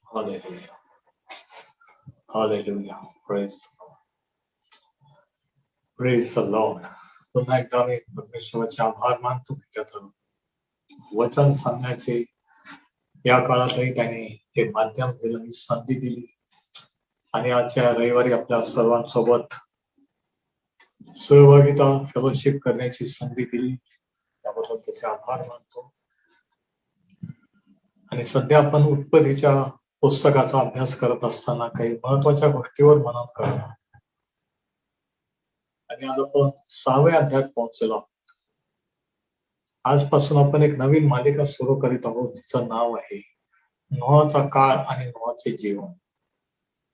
Hallelujah. Hallelujah. Praise the Lord. पुन्हा एकदा मी परमेश्वराचे आभार मानतो की त्याचं वचन सांगण्याचे या काळातही त्याने हे माध्यम दिलं, ही संधी दिली आणि आजच्या रविवारी आपल्या सर्वांसोबत सहभागिता फेलोशिप करण्याची संधी दिली, त्याबद्दल त्याचे आभार मानतो. आणि सध्या आपण उत्पत्तीच्या पुस्तकाचा अभ्यास करत असताना काही महत्वाच्या गोष्टीवर मनन करणार आणि आज आपण 6व्या अध्यायात पोहोचलो आहोत. आजपासून आपण एक नवीन मालिका सुरू करीत आहोत, जिचं नाव आहे नोहाचा काळ आणि नोहाचे जीवन.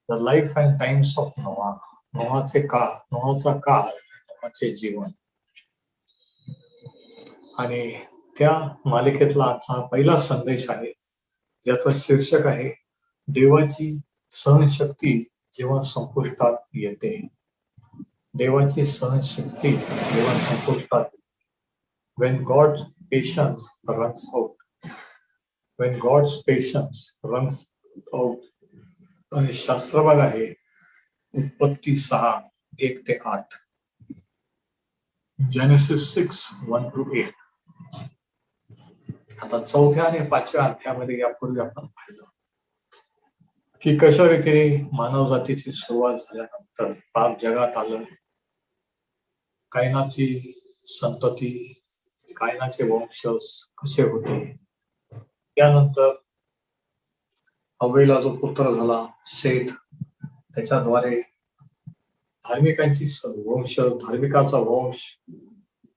The life and times of Noah. नोहाचा काळ, नोहाचे जीवन. आणि त्या मालिकेतला आजचा पहिला संदेश आहे, ज्याचं शीर्षक आहे देवाची सहनशक्ती जेव्हा संपुष्टात येते. देवाची सहनशक्ती जेव्हा संपुष्टात. When God's patience runs out. When God's patience runs out. आणि शास्त्रभाग आहे उत्पत्ती 6:1-8. Genesis 6:1-8. आता 4थ्या आणि 5व्या अध्यायामध्ये यापूर्वी आपण पाहिलं की कशा रीतीने मानव जातीची सुरुवात झाल्यानंतर पाप जगात आलं. कायनाची संतती, कायनाचे वंशज कसे होते. त्यानंतर हव्वेला जो पुत्र झाला शेत, त्याच्याद्वारे धार्मिकांची धार्मिकाचा वंश,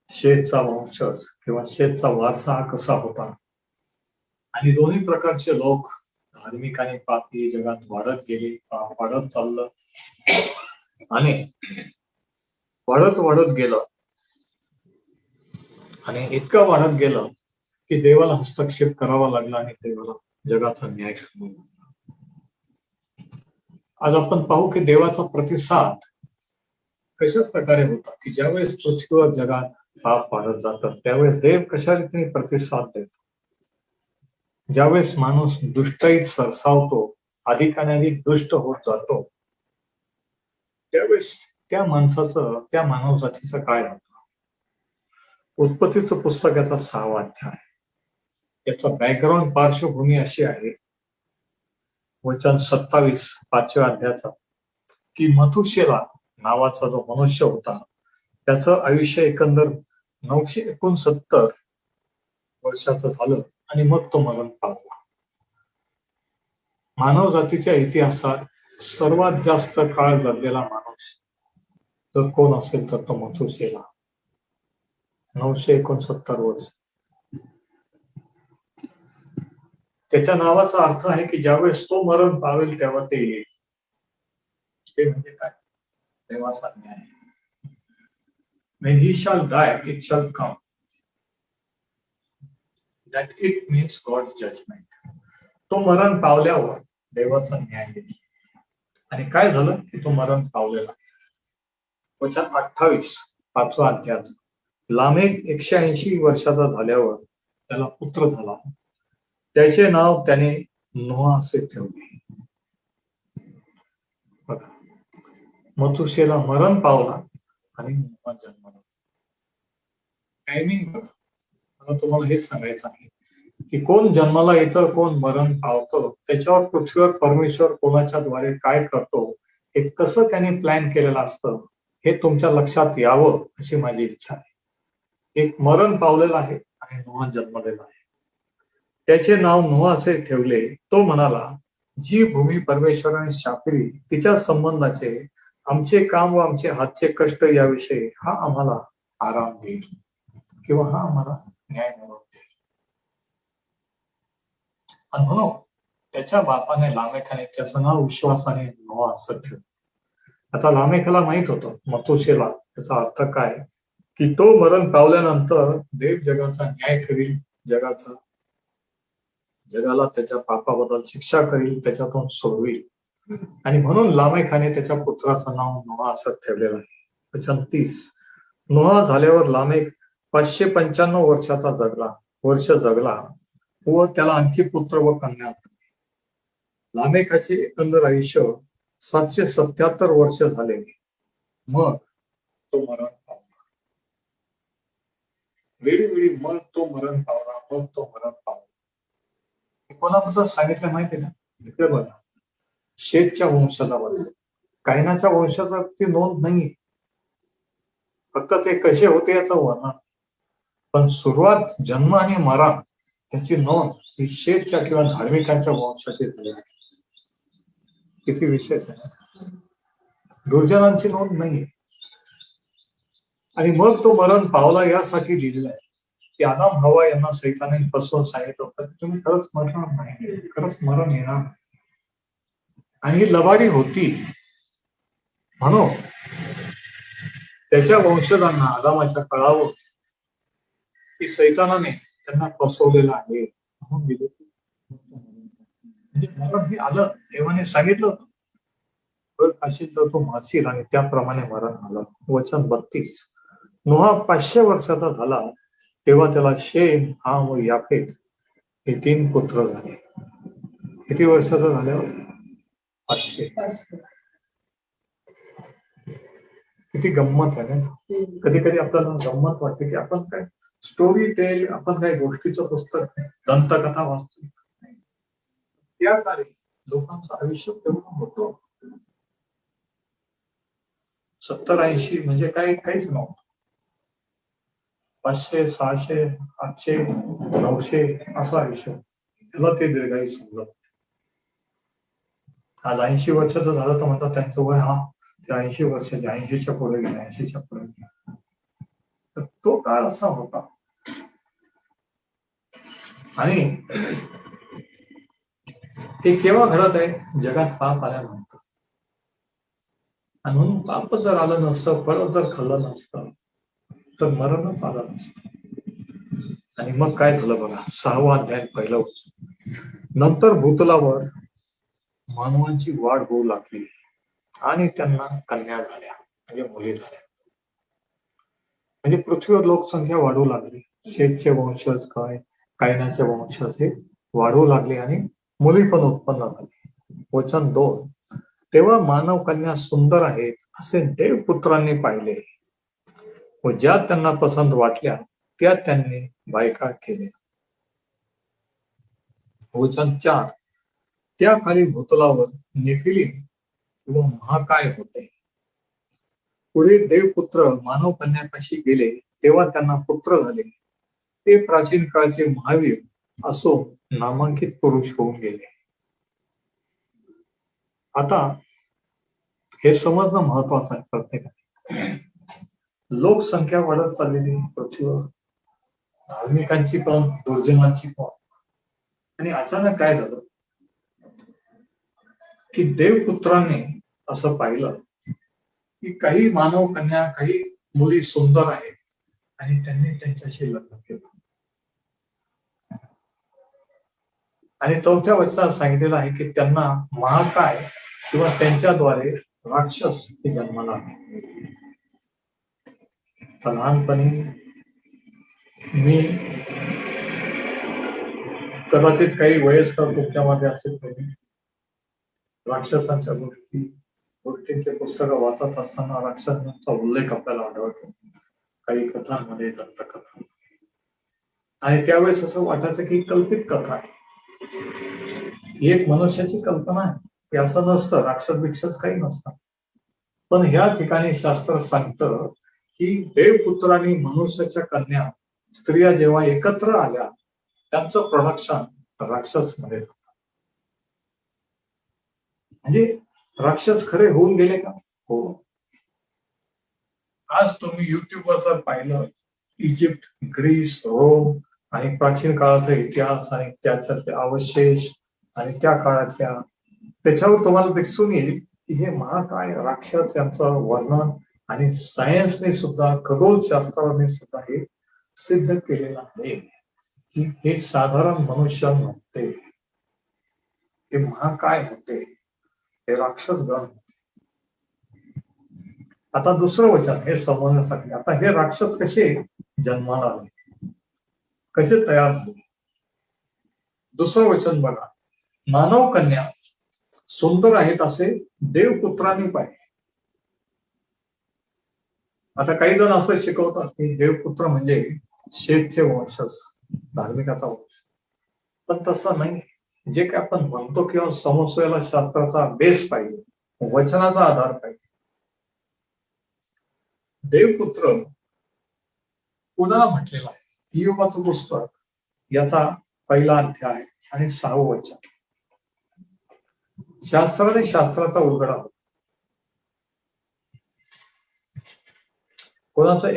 शेतचा वंशज किंवा शेतचा वारसा हा कसा होता. आणि दोन्ही प्रकारचे लोक, धार्मिक आणि पापी, जगात वाढत गेले. पाप वाढत चाललं आणि वाढत गेलं आणि इतकं वाढत गेलं की देवाला हस्तक्षेप करावा लागला आणि देवाला जगाचा न्याय करावा लागला. आज आपण पाहू की देवाचा प्रतिसाद कशा प्रकारे होता, की ज्यावेळेस पृथ्वीवर जगात पाप वाढत जातात त्यावेळेस देव कशा रीतीने प्रतिसाद देतो. ज्यावेळेस माणूस दुष्टाईत सरसावतो, अधिक आणि अधिक दुष्ट होत जातो, त्यावेळेस त्या माणसाचं, त्या मानव जातीचं काय होतं. उत्पत्तीचं पुस्तक याचा 6वा अध्याय. याचा बॅकग्राऊंड, पार्श्वभूमी अशी आहे, वचन 27 5व्या अध्यायाचा, की मथुशेला नावाचा जो मनुष्य होता, त्याचं आयुष्य एकंदर 969 वर्षाचं झालं आणि मग तो मरण पावला. मानव जातीच्या इतिहासात सर्वात जास्त काळ जगलेला माणूस जर कोण असेल तर तो मथुशेला. 969 वर्ष. त्याच्या नावाचा अर्थ आहे की ज्यावेळेस तो मरण पावेल तेव्हा ते येईल. ते म्हणजे काय? देवाचा न्याय. When he shall die, it shall come. That it means God's judgment. तो मरण पावल्यावर देवाचा न्याय येईल. आणि काय झालं की तो मरण पावलेला. वचन 28 5वा अध्याय. लामेक 180 वर्षाचा झाल्यावर त्याला पुत्र झाला. त्याचे नाव त्याने नोहा असे ठेवले. बघा, मथुशेला मरण पावला आणि नोहा जन्मला. टायमिंग बघा. मला तुम्हाला हेच सांगायचं आहे की कोण जन्माला येतं, कोण मरण पावतं, त्याच्यावर पृथ्वीवर परमेश्वर कोणाच्या द्वारे काय करतो, हे कसं त्याने प्लॅन केलेलं असतं हे तुमच्या लक्षात यावं अशी माझी इच्छा आहे. एक मरण पावलेला आहे आणि नोहा जन्मलेला आहे. त्याचे नाव नोहा असे ठेवले. तो म्हणाला, जी भूमी परमेश्वराने शापिली तिच्या संबंधाचे आमचे काम व आमचे हातचे कष्ट याविषयी हा आम्हाला आराम देईल किंवा हा आम्हाला न्याय मिळवून देईल. आणि म्हणून त्याच्या बापाने लामेखाने त्याचं नाव विश्वासाने नोहा असं ठेवलं. आता लामेखाला माहित होतं मथुशेला त्याचा अर्थ काय, की तो मरण पावल्यानंतर देव जगाचा न्याय करील, जगाला त्याच्या पापाबद्दल शिक्षा करील, त्याच्यातून सोडविल. आणि म्हणून लामेखाने त्याच्या पुत्राचं नाव नोहा असं ठेवलेलं आहे. वचन 30. नोहा झाल्यावर लामेक 595 वर्षाचा जगला व त्याला आणखी पुत्र व कन्या झाली. लामेकाचे एकंदर आयुष्य 777 वर्ष झाले. मग तो मरण पावला. वेळोवेळी मग तो मरण पावला, मग तो मरण पावला. कोणाबद्दल सांगितलं माहितीये ना? इकडे बघा, शेतच्या वंशाचा बद्दल. कायनाच्या वंशाचा ती नोंद नाही, फक्त ते कसे होते याचं वर्णन. पण सुरुवात, जन्म आणि मरण याची नोंद ही शेतच्या किंवा धार्मिकांच्या वंशाची झाली आहे. किती विशेष आहे. दुर्जनांची नोंद नाही. आणि मग तो मरण पावला यासाठी लिहिलेला आहे की आदम हवा यांना सैताने फसवून सांगितलं होतं तुम्ही खरंच मरणार नाही, खरंच मरण येणार. आणि ही लबाडी होती म्हणून त्याच्या वंशजांना आदामाच्या कळावर की सैतानाने त्यांना फसवलेलं आहे म्हणून दिले. म्हणजे मरण हे आलं, देवाने सांगितलं होतं असेल तर तो मारशील, आणि त्याप्रमाणे मरण आलं. वचन 32. नोहा 500 वर्षाचा झाला तेव्हा त्याला शेम, हाम व याफेत हे 3 पुत्र झाले. किती वर्षाचा झाल्यावर? 500. किती गंमत आहे ना. कधी कधी आपल्याला गंमत वाटते की आपण काय स्टोरी टेल, आपण काय गोष्टीचं पुस्तक, दंतकथा वाचतो. त्या काळी लोकांचं आयुष्य तेवढं होतं. 70-80 म्हणजे काहीच नव्हतं. 500, 600, 800, 900 असं आयुष्य. त्याला ते दीर्घायू समजत. आज 80 वर्षाचं झालं तर म्हणतात त्यांचं वय 80 वर्षाचे, 80च्या पुढे गेले, 80च्या पुढे गेले. तर तो काळ असा होता. आणि हे केव्हा घडत आहे? जगात पाप आल्यानंतर. आणि म्हणून पाप जर आलं नसतं, फळ जर खाल्लं नसतं तर मरणच आलं नसतं. आणि मग काय झालं बघा, 6वा अध्याय 1लं वचन. नंतर भूतलावर मानवांची वाढ होऊ लागली आणि त्यांना कन्या झाल्या, म्हणजे मुली झाल्या. म्हणजे पृथ्वीवर लोकसंख्या वाढू लागली. शेतचे वंशज कायनाचे वंशज हे वाढू लागले आणि मुली पण उत्पन्न झाली. वचन 2. तेव्हा मानव कन्या सुंदर आहेत असे देवपुत्रांनी पाहिले व ज्या त्यांना पसंत वाटल्या त्या त्यांनी बायका केल्या. वचन 4. त्या काळी भूतलावर नेफिलीम किंवा महाकाय होते. पुढे देवपुत्र मानव कन्यापाशी गेले तेव्हा त्यांना पुत्र झाले. ते प्राचीन काळचे महावीर असो नामांकित पुरुष होऊन गेले. आता हे समजणं महत्वाचं आहे प्रत्येकाने. लोकसंख्या वाढत चाललेली पृथ्वीवर, धार्मिकांची पण दुर्जनांची पण. आणि अचानक काय झालं की देवपुत्रांनी असं पाहिलं की काही मानव कन्या, काही मुली सुंदर आहेत आणि त्यांनी त्यांच्याशी लग्न केलं. आणि 4थ्या वचनात सांगितलेलं आहे की त्यांना महाकाय किंवा त्यांच्याद्वारे राक्षस हे जन्माला आले. लहानपणी मी, कदाचित काही वयस्कर तुमच्यामध्ये असेल, तरी राक्षसांच्या गोष्टींचे पुस्तक वाचत असताना राक्षसांचा उल्लेख आपल्याला आढळतो काही कथांमध्ये, दंतकथा. आणि त्यावेळेस असं वाटायचं की कल्पित कथा आहे, ही एक मनुष्याची कल्पना आहे, की असं नसतं, राक्षस बिक्षस काही नसतं. पण ह्या ठिकाणी शास्त्र सांगतं की देवपुत्रांनी मनुष्याच्या कन्या, स्त्रिया जेव्हा एकत्र आल्या त्यांचं प्रोडक्शन राक्षस मध्ये झालं. म्हणजे राक्षस खरे होऊन गेले का? हो. आज तुम्ही युट्यूबवर जर पाहिलं, इजिप्त, ग्रीस, रोम आणि प्राचीन काळाचा इतिहास आणि त्याच्यातले अवशेष आणि त्या काळातल्या, त्याच्यावर तुम्हाला दिसून येईल की हे महाकाय, राक्षस यांचं वर्णन आणि सायन्सने सुद्धा, खगोलशास्त्राने सुद्धा हे सिद्ध केलेलं आहे की हे साधारण मनुष्य नव्हते, हे महाकाय होते, हे राक्षस गण. आता दुसरं वचन हे समजण्यासाठी, आता हे राक्षस कसे जन्माला आले, कसे तयार झाले? दुसरं वचन बघा. मानव कन्या सुंदर आहेत असे देवपुत्रांनी पाहिले. आता काही जण असं शिकवतात की देवपुत्र म्हणजे शेतचे वंशज, धार्मिकाचा वंश, पण तसं नाही. जे काय आपण म्हणतो किंवा समजतो शास्त्राचा बेस पाहिजे, वचनाचा आधार पाहिजे. देवपुत्र कुणाला म्हटलेला आहे? इयोबाचं पुस्तक याचा पहिला अध्याय आणि 6वं वचन. शास्त्राने शास्त्राचा उलगडा होता. कोणाचं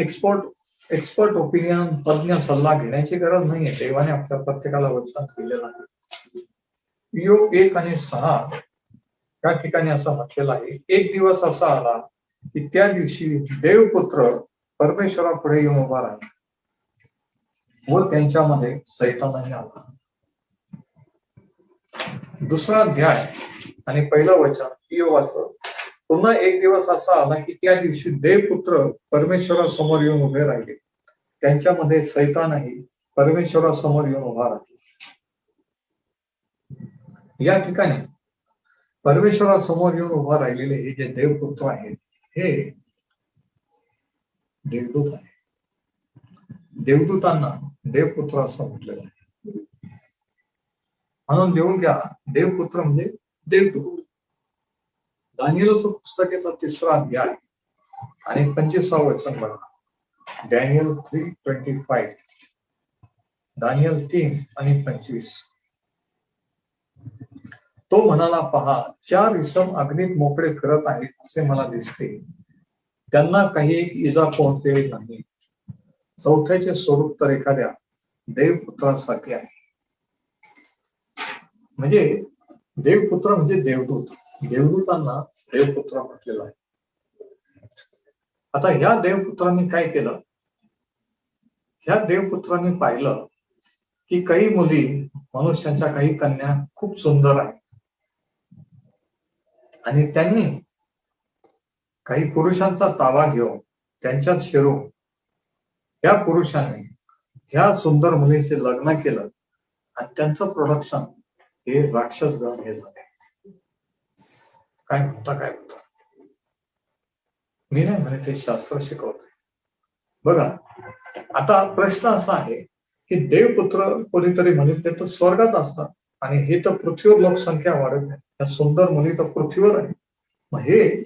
एक्सपर्ट ओपिनियन, तज्ञ सल्ला घेण्याची गरज नाहीये. देवाने आपल्या प्रत्येकाला वचनात दिलेला आहे. इयोब 1 आणि 6 या ठिकाणी असं म्हटलेलं आहे, एक दिवस असा आला की त्या दिवशी देवपुत्र परमेश्वरापुढे येऊन उभा राहिला व त्यांच्यामध्ये सैतानही आला. दुसरा अध्याय आणि पहिलं वचन इयोबाचं. पुन्हा एक दिवस असा आला की त्या दिवशी देवपुत्र परमेश्वरासमोर येऊन उभे राहिले, त्यांच्यामध्ये सैतानही परमेश्वरासमोर येऊन उभा राहिला. या ठिकाणी परमेश्वरासमोर येऊन उभा राहिलेले हे जे देवपुत्र आहेत हे देवदूत आहे. देवदूतांना देवपुत्र असं म्हटलेलं आहे. म्हणून देऊन घ्या, देवपुत्र म्हणजे देवदूत. दानिएलचं पुस्तक याचा 3रा अध्याय आणि 25वं वचन बघा. डॅनियल 3:25. दानियल 3 आणि 25. तो म्हणाला, पहा, 4 इसम अग्नीत मोकळे फिरत आहेत असे मला दिसते. त्यांना काही एक इजा पोहोचलेली नाही. चौथ्याचे स्वरूप तर एखाद्या देवपुत्रासारखे आहे. म्हणजे देवपुत्र म्हणजे देवदूत. देवदूतांना देवपुत्र म्हटलेलं आहे. आता ह्या देवपुत्रांनी काय केलं? ह्या देवपुत्रांनी पाहिलं की काही मुली, मनुष्यांच्या काही कन्या खूप सुंदर आहेत आणि त्यांनी काही पुरुषांचा ताबा घेऊन त्यांच्यात शिरून या पुरुषांनी ह्या सुंदर मुलींचे लग्न केलं आणि त्यांचं प्रोडक्शन हे राक्षसगण हे झाले. काय म्हणता? मी नाही म्हणे, ते शास्त्र शिकवतंय. बघा, आता प्रश्न असा आहे की देवपुत्र कोणीतरी म्हणे ते तर स्वर्गात असतात आणि हे तर पृथ्वीवर लोकसंख्या वाढत नाही. या सुंदर मुली तर पृथ्वीवर आहे. मग हे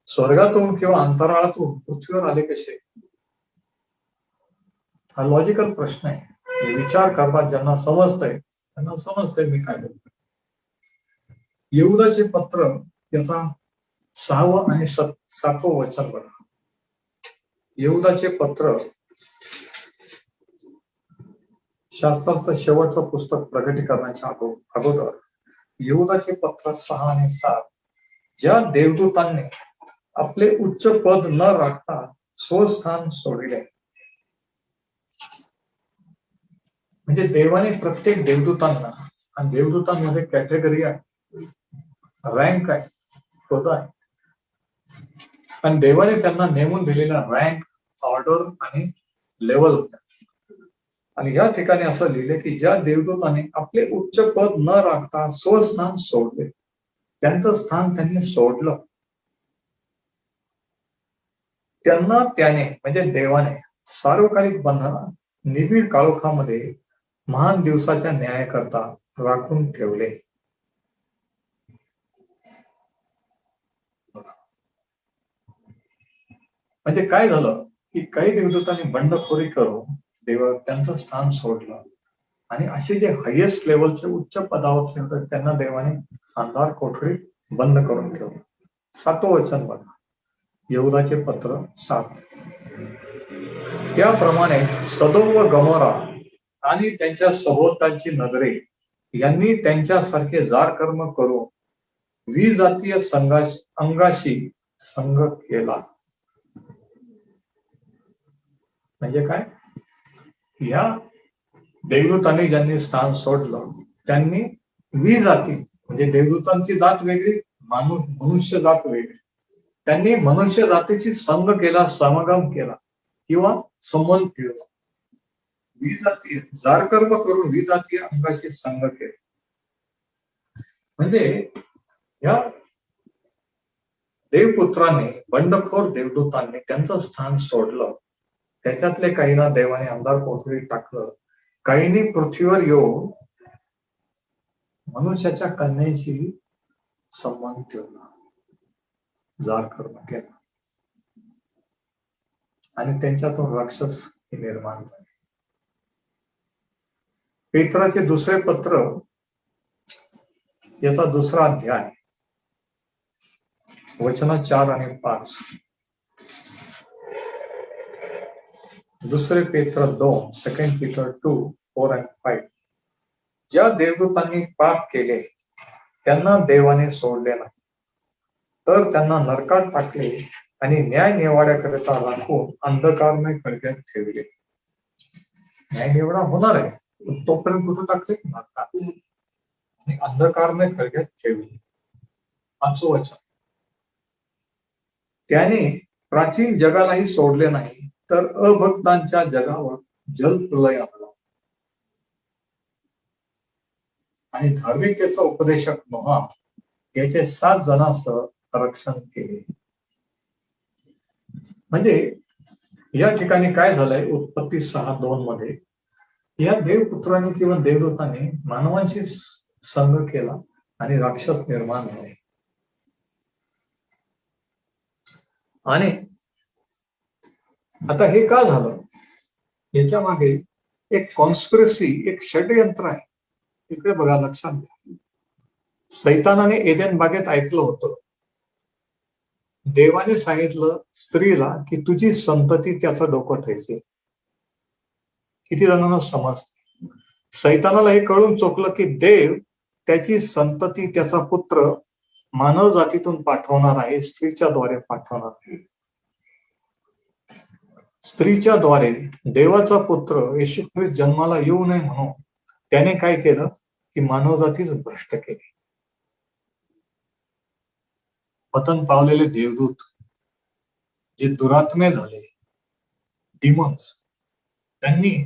स्वर्गातून किंवा अंतराळातून पृथ्वीवर आले कसे? हा लॉजिकल प्रश्न आहे. विचार करतात ज्यांना समजतंय त्यांना समजतंय मी काय बोलतोय. यहूदाचे पत्र याचा 6वं आणि 7वं वचन बघा. यहूदाचे पत्र शास्त्राचं शेवटचं पुस्तक प्रगटीकरणाच्या अगोदर यहूदाचे पत्र 6 आणि 7. ज्या देवदूतांनी आपले उच्च पद न राखता स्वस्थान सोडले. म्हणजे देवाने प्रत्येक देवदूतांना, आणि देवदूतांमध्ये कॅटेगरी आहे, रँक आहे, पद आहे, आणि देवाने त्यांना नेमून दिलेला रँक, ऑर्डर आणि लेवल होता. आणि या ठिकाणी असं लिहिले की ज्या देवदूताने आपले उच्च पद न राखता स्वस्थान सोडले, त्यांचं स्थान त्यांनी सोडलं, त्यांना त्याने म्हणजे देवाने सार्वकालिक बंधनात निबिड काळोखामध्ये महान दिवसाच्या न्यायाकरता राखून ठेवले. म्हणजे काय झालं की काही देवदूतांनी बंडखोरी करून त्यांचं स्थान सोडलं आणि असे जे हायेस्ट लेवलचे उच्च पदावर होते त्यांना देवाने अंधार कोठडीत बंद करून ठेवलं. 7वं वचन बघा. यहूदाचे पत्र 7. त्याप्रमाणे सदोम व गमोरा आणि त्यांच्या सभोवतालची नगरे यांनी त्यांच्यासारखे जार कर्म करून विजातीय अंगाशी संघ केला. म्हणजे काय? या देवदूतांनी ज्यांनी स्थान सोडलं त्यांनी विजाती, म्हणजे देवदूतांची जात वेगळी, मनुष्य जात वेगळी, त्यांनी मनुष्य जातीची संघ केला, समागम केला किंवा संबंध ठेवला. विजातीय जारकर्म करून विजातीय अंगाशी संघ केला. म्हणजे ह्या देवपुत्रांनी, बंडखोर देवदूतांनी त्यांचं स्थान सोडलं. त्याच्यातले काहींना देवाने अंधार कोठडीत टाकलं, काहींनी पृथ्वीवर येऊन मनुष्याच्या कन्येशी संबंध ठेवला, जार कर्म केला आणि त्यांच्यातून राक्षस निर्माण झाले. पेत्राचे दुसरे पत्र याचा दुसरा अध्याय वचन 4 आणि 5. दुसरे पेत्र 2, सेकंड पेत्र 2, 4 and 5. ज्या देवदूतांनी पाप केले त्यांना देवाने सोडले नाही, तर त्यांना नरकात टाकले आणि न्याय निवाड्याकरिता राखून अंधकारमय खळग्यात ठेवले. न्याय निवाडा होणार आहे, तोपर्यंत कुठं टाकले? नरकात आणि अंधकारमय खळग्यात ठेवले. 5वं वचन. त्याने प्राचीन जगालाही सोडले नाही, तर अभक्तांच्या जगावर जलप्रलय आणला आणि धार्मिकतेचा उपदेशक नोहा याचे 7 जणांसह रक्षण केले. म्हणजे या ठिकाणी काय झालंय, उत्पत्ती 6:2 मध्ये या देवपुत्रांनी किंवा देवदूतांनी मानवांशी संग केला आणि राक्षस निर्माण झाले. आणि आता हे का झालं, याच्या मागे एक कॉन्स्पिरसी, एक षड्यंत्र आहे. इकडे बघा, लक्षात घ्या. सैतानाने एदेन बागेत ऐकलं होतं, देवाने सांगितलं स्त्रीला की तुझी संतती त्याचं डोकं ठेचेल. किती जणांना समजते? सैतानाला हे कळून चोकलं की देव त्याची संतती, त्याचा पुत्र मानव जातीतून पाठवणार आहे, स्त्रीच्या द्वारे पाठवणार आहे. स्त्रीच्या द्वारे देवाचा पुत्र येशू ख्रिस्त जन्माला येऊ नये म्हणून त्याने काय केलं की मानवजातीच भ्रष्ट केली. पतन पावलेले देवदूत, जे दुरात्मे झाले, डिमन्स, त्यांनी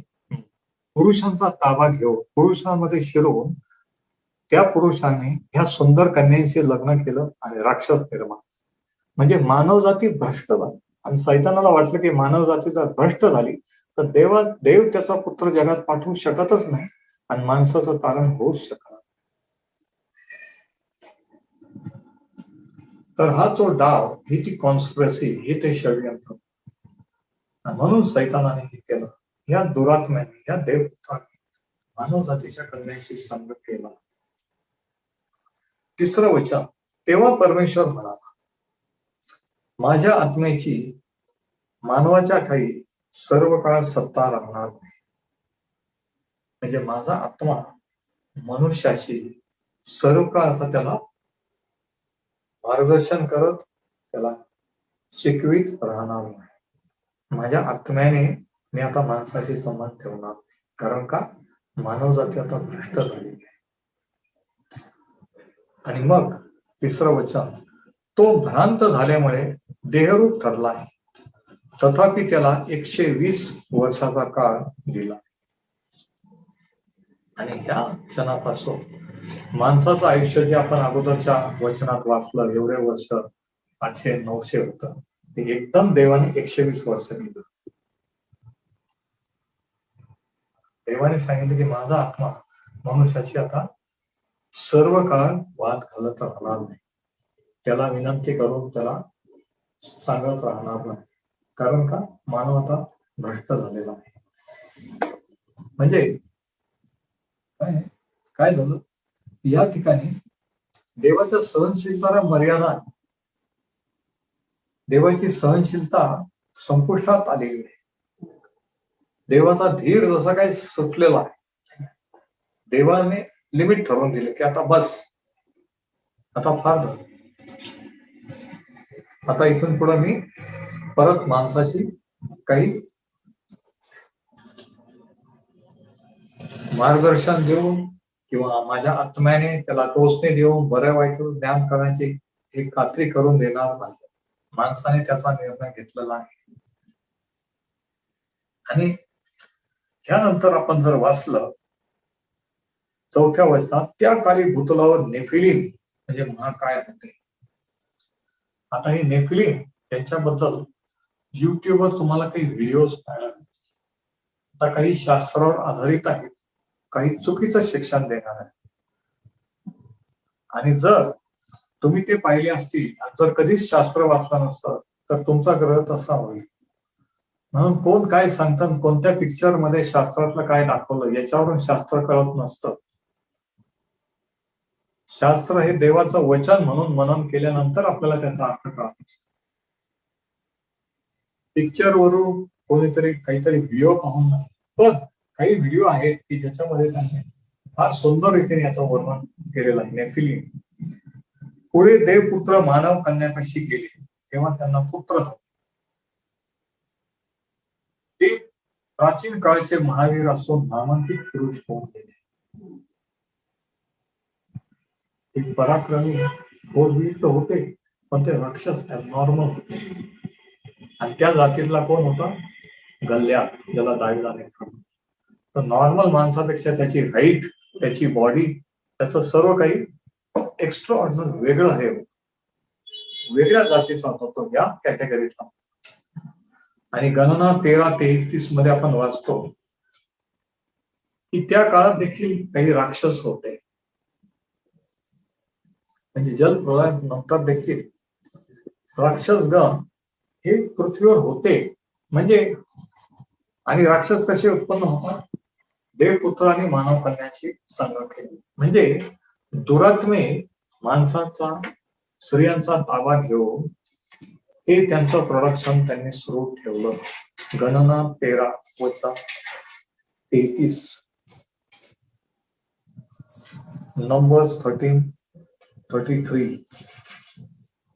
पुरुषांचा ताबा घेऊन पुरुषांमध्ये शिरवून त्या पुरुषांनी ह्या सुंदर कन्यांशी लग्न केलं आणि राक्षस निर्माण. म्हणजे मानवजाती भ्रष्ट झाली. आणि सैतानाला वाटलं की मानवजाती जर भ्रष्ट झाली तर देव त्याचा पुत्र जगात पाठवू शकतच नाही आणि माणसाचं कारण होऊच शकणार. तर हा जो डाव, ही ती कॉन्स्पिरसी, हे ते षड्यंत्र, म्हणून सैतानाने हे केलं. या दुरात्म्याने, या देवपुत्राने मानवजातीच्या कन्यांशी संग केला. 3रं वचन. तेव्हा परमेश्वर म्हणाला, माझ्या आत्म्याची मानवाच्या ठाई सर्व काळ सत्ता राहणार नाही. म्हणजे माझा आत्मा मनुष्याशी सर्व काळ आता त्याला मार्गदर्शन करत, त्याला शिकवीत राहणार नाही. माझ्या आत्म्याने मी आता माणसाशी संबंध ठेवणार, कारण का मानवजाती आता भ्रष्ट झाली आहे. आणि मग 3रं वचन. तो भ्रांत झाल्यामुळे देहरूप ठरला आहे, तथापि त्याला 120 वर्षाचा काळ दिला. आणि ह्या क्षणापासून माणसाचं आयुष्य, जे आपण अगोदरच्या वचनात वाचलं, एवढे वर्ष 800-900 होतं, ते एकदम देवाने 120 वर्ष दिलं. देवाने सांगितलं की माझा आत्मा मनुष्याची आता सर्व काळ वाद घालत राहणार नाही, त्याला विनंती करून त्याला सांगत राहणार नाही, कारण का मानव आता भ्रष्ट झालेला आहे. म्हणजे काय झालं या ठिकाणी, देवाच्या सहनशीलतेला मर्यादा आहे. देवाची सहनशीलता संपुष्टात आलेली आहे. देवाचा धीर जसा काही सुटलेला आहे. देवाने लिमिट ठरवून दिले की आता बस, आता फार झालं, आता इथून पुढे मी परत माणसाशी काही मार्गदर्शन देऊन किंवा माझ्या आत्म्याने त्याला टोचणे देऊन बऱ्या वाईट ज्ञान करण्याची एक खात्री करून देणार नाही. माणसाने त्याचा निर्णय घेतलेला आहे. आणि ह्यानंतर आपण जर वाचलं 4थ्या वचनात, त्या काळी भूतलावर नेफिलीम म्हणजे महाकाय होते. आता हे नेफिलिम यांच्याबद्दल युट्यूबवर तुम्हाला काही व्हिडिओज पाहायला मिळतील. आता काही शास्त्रावर आधारित आहेत, काही चुकीचं शिक्षण देणार आहे. आणि जर तुम्ही ते पाहिले असतील, जर कधीच शास्त्र वाचलं नसतं तर तुमचा ग्रह तसा होईल. म्हणून कोण काय सांगतं, कोणत्या पिक्चर मध्ये शास्त्रातलं काय दाखवलं याच्यावरून शास्त्र कळत नसतं. शास्त्र हे देवाचं वचन म्हणून मनन केल्यानंतर आपल्याला त्याचा अर्थ कळत असतो. पिक्चर वरून कोणीतरी काहीतरी व्हिडिओ पाहून नाही, पण काही व्हिडिओ आहेत की ज्याच्यामध्ये त्यांनी फार सुंदर रीतीने याचं वर्णन केलेलं आहे. नेफिलिम पुढे देवपुत्र मानव कन्यापाशी गेले तेव्हा त्यांना पुत्र झाले. ते प्राचीन काळचे महावीर असून नामांकित पुरुष होऊन गेले. एक पराक्रमी होरवीर होते, पण ते राक्षस नॉर्मल होते. आणि त्या जातीतला कोण होता? गल्ल्या, ज्याला दाढीला नाही. तर नॉर्मल माणसापेक्षा त्याची हाईट, त्याची बॉडी, त्याचं सर्व काही एक्स्ट्रा ऑर्डिनरी वेगळं आहे. वेगळ्या जातीचा होता तो, या कॅटेगरीचा. आणि गणना 13:33 मध्ये आपण वाचतो की त्या काळात देखील काही राक्षस होते. म्हणजे जलप्रलयानंतर देखील राक्षसगण हे पृथ्वीवर होते. म्हणजे आणि राक्षस कसे उत्पन्न होतात? देवपुत्र आणि मानव कन्याची संगती. म्हणजे दुरात्मे माणसाचा, स्त्रियांचा ताबा घेऊन हे त्यांचं प्रोडक्शन त्यांनी सुरू ठेवलं. गणना 13:33, नंबर्स 13:33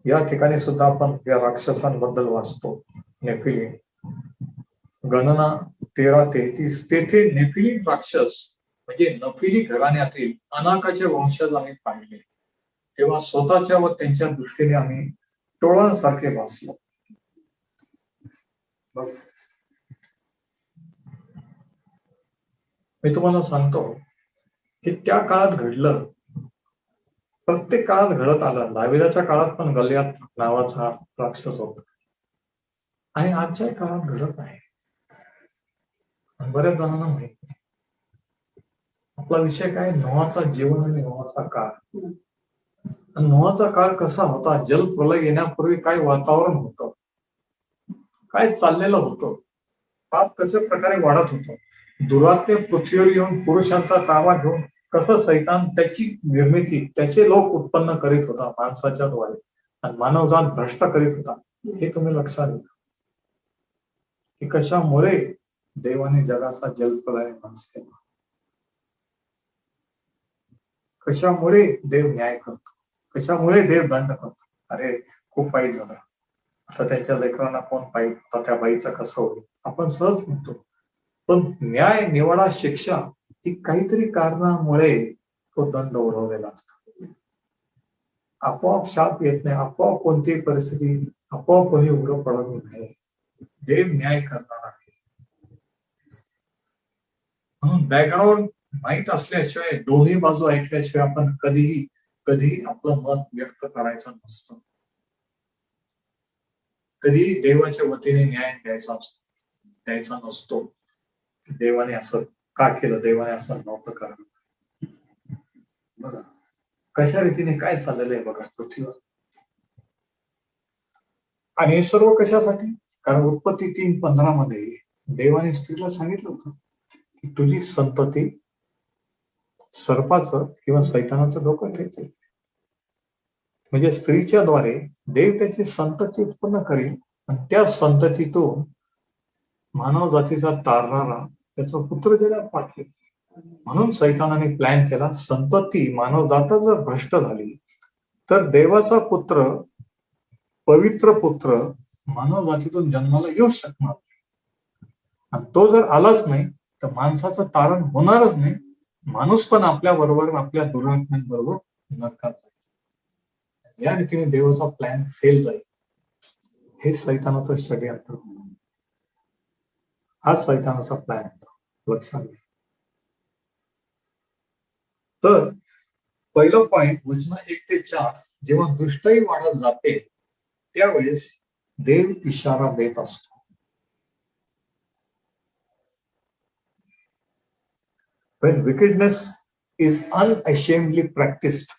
या ठिकाणी सुद्धा आपण या राक्षसांबद्दल वाचतो. नेफिलिम, गणना 13:33. तेथे नेफिलिम राक्षस म्हणजे नफिली घराण्यातील अनाकाचे वंशज आम्ही पाहिले, तेव्हा स्वतःच्या व त्यांच्या दृष्टीने आम्ही टोळांसारखे भासलो. मी तुम्हाला सांगतो की त्या काळात घडलं, प्रत्येक काळात घडत आलं. दहावीच्या काळात पण गल्ल्यात नावाचा राक्षस होता आणि आजच्याही काळात घडत आहे. बऱ्याच जणांना माहित नाही. आपला विषय काय? नोहाचा जीवन आणि नोहाचा काळ. नोहाचा काळ कसा होता? जलप्रलय येण्यापूर्वी काय वातावरण होतं, काय चाललेलं होतं, पाप कशा प्रकारे वाढत होतं, दुरात्मे पृथ्वीवर येऊन पुरुषांचा ताबा घेऊन कसं सैतान त्याची निर्मिती, त्याचे लोक उत्पन्न करीत होता माणसाच्या द्वारे, आणि मानवजात भ्रष्ट करीत होता. हे तुम्ही लक्षात घ्या की कशामुळे देवाने जगाचा जलप्रलय नाश केला, कशामुळे देव न्याय करतो, कशामुळे देव दंड करतो. अरे खूप वाईट झालं, आता त्यांच्या लेकरांना कोण पाहिजे, आता त्या बाईचं कसं होईल, आपण सहज म्हणतो. पण न्याय, निवाडा, शिक्षा ही काहीतरी कारणामुळे तो दंड ओढवलेला असतो. आपोआप शाप येत नाही, आपोआप कोणतीही परिस्थिती, आपोआप कोणी उघडं पडत नाही. देव न्याय करणार आहे. म्हणून बॅकग्राऊंड माहीत असल्याशिवाय, दोन्ही बाजू ऐकल्याशिवाय आपण कधीही आपलं मत व्यक्त करायचं नसतं. कधी देवाच्या वतीने न्याय द्यायचा नसतो. देवाने असं का केलं, देवाने असं नव्हतं करावं. बघा कशा रीतीने काय चाललेलं आहे बघा पृथ्वीवर. आणि हे सर्व कशासाठी? कारण उत्पत्ती 3:15 मध्ये देवाने स्त्रीला सांगितलं होतं की तुझी संतती सर्पाचं किंवा सैतानाचं डोकं ठेचेल. म्हणजे स्त्रीच्या द्वारे देव त्याची संतती उत्पन्न करेल आणि त्या संततीतून मानव जातीचा तारणारा त्याचा पुत्र जगात पाठवेल. म्हणून सैतानाने प्लॅन केला, संतती मानव जात जर भ्रष्ट झाली तर देवाचा पुत्र, पवित्र पुत्र मानव जातीतून जन्माला येऊ शकणार नाही. आणि तो जर आलाच नाही तर माणसाचं तारण होणारच नाही. माणूस पण आपल्या बरोबर, आपल्या दुरात्म्यांबरोबर नरकात जाईल. या रीतीने देवाचा प्लॅन फेल जाईल. हे सैतानाचं षड्यंत्र. हा सैतानाचा प्लॅन लक्षात घ्या. तर पहिलं पॉइंट वचन 1 ते 4, जेव्हा दुष्टही वाढत जाते त्यावेळेस देव इशारा देत असतो. When wickedness is unashamedly practiced,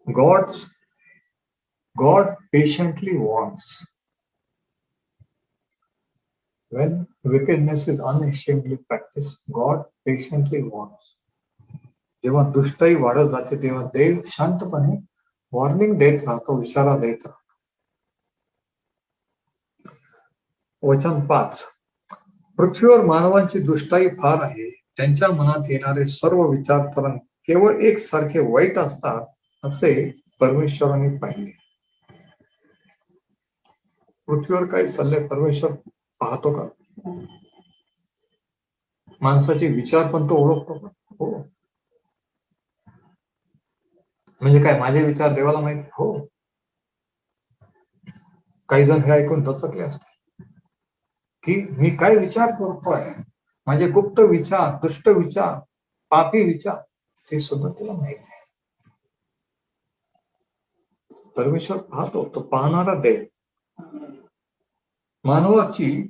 God patiently warns. When wickedness is unashamedly practiced, God patiently warns. जेव्हा दुष्टही वाढत जाते तेव्हा देव शांतपणे वॉर्निंग देत राहतो, इशारा देत राहतो. वचन 5, पृथ्वीवर मानवांची दुष्टाई फार आहे, त्यांच्या मनात येणारे सर्व विचार तरंग केवळ एकसारखे वाईट असतात असे परमेश्वराने पाहिले. पृथ्वीवर काही चाललंय परमेश्वर पाहतो का? माणसाचे विचार पण तो ओळखतो का? हो. म्हणजे काय माझे विचार देवाला माहिती? हो. काही जण हे ऐकून दचकले असते की मी काय विचार करतोय, माझे गुप्त विचार, दुष्ट विचार, पापी विचार, ते सुद्धा तुला माहिती आहे. परमेश्वर पाहतो, तो पाहणारा देव.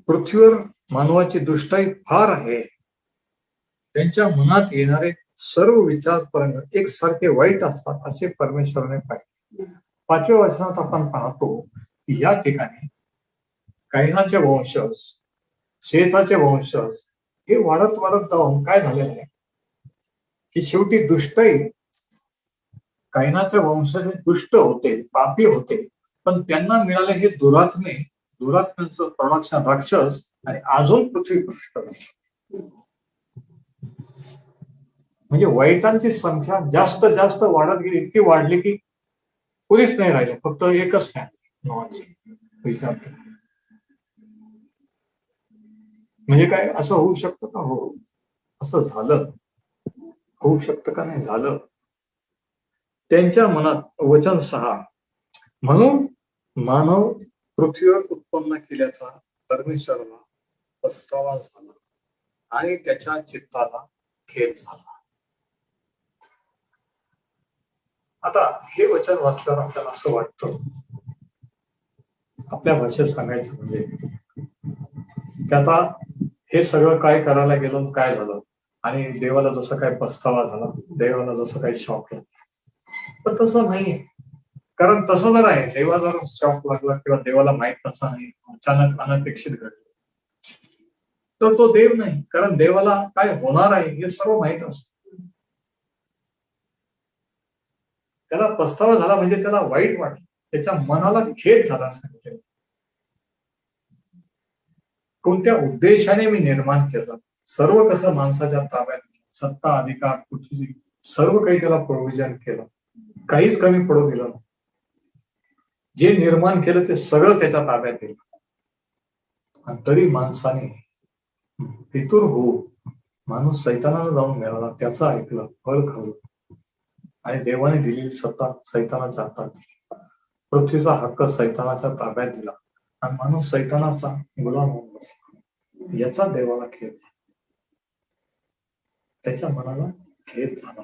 पृथ्वीवर मानवाची दुष्टाई फार आहे, त्यांच्या मनात येणारे सर्व विचार एकसारखे वाईट असतात असे परमेश्वराने पाहिले. 5व्या वचनात आपण पाहतो की या ठिकाणी कैनाचे वंशज, शेताचे वंशज हे वाढत जाऊन काय झालेलं आहे की शेवटी दुष्टही, कैनाचे वंशज दुष्ट होते, पापी होते, पण त्यांना मिळाले हे दुरात्म्यांचं प्रोडक्शन राक्षस, आणि अजून पृथ्वी पृष्ठ. म्हणजे वाईटांची संख्या जास्त वाढत गेली, इतकी वाढली की कोणीच नाही राहिले, फक्त एकच फॅमिली विचार. म्हणजे काय असं होऊ शकतं का? हो, असं झालं. होऊ शकतं का? नाही झालं. त्यांच्या मनात वचन 6, म्हणून मानव पृथ्वीवर उत्पन्न केल्याचा परमेश्वराला पस्तावा झाला आणि त्याच्या चित्ताला खेद झाला. आता हे वचन वाचल्यावर आपल्याला असं वाटतं, आपल्या भाषेत सांगायचं म्हणजे की आता हे सगळं काय करायला गेलो, काय झालं, आणि देवाला जसं काय पस्तावा झाला, देवाला जसं काही शॉक लागला. पण तसं नाहीये. कारण तसं जर आहे, देवा जर शॉक लागला किंवा देवाला माहित नसा नाही, अचानक अनपेक्षित घडलं, तर तो देव नाही. कारण देवाला काय होणार आहे हे सर्व माहित असतं. त्याला पस्तावा झाला म्हणजे त्याला वाईट वाटलं, त्याच्या मनाला खेद झाला. सांगितलं कोणत्या उद्देशाने मी निर्माण केलं, सर्व कसं माणसाच्या ताब्यात, सत्ता, अधिकार, पृथ्वी, सर्व काही त्याला प्रोव्हिजन केलं, काहीच कमी पडू दिलं. जे निर्माण केलं ते सगळं त्याच्या ताब्यात दिलं, आणि तरी माणसाने फितूर होऊ माणूस सैतानाला जाऊन मिळाला, त्याचं ऐकलं, फळ खाल्लं, आणि देवाने दिलेली सत्ता सैतानाच्या हातात दिली, पृथ्वीचा हक्क सैतानाच्या ताब्यात दिला, आणि माणूस सैतानाचा गुलाम होऊन बसला. याचा देवाला खेद, त्याच्या मनाला खेद झाला.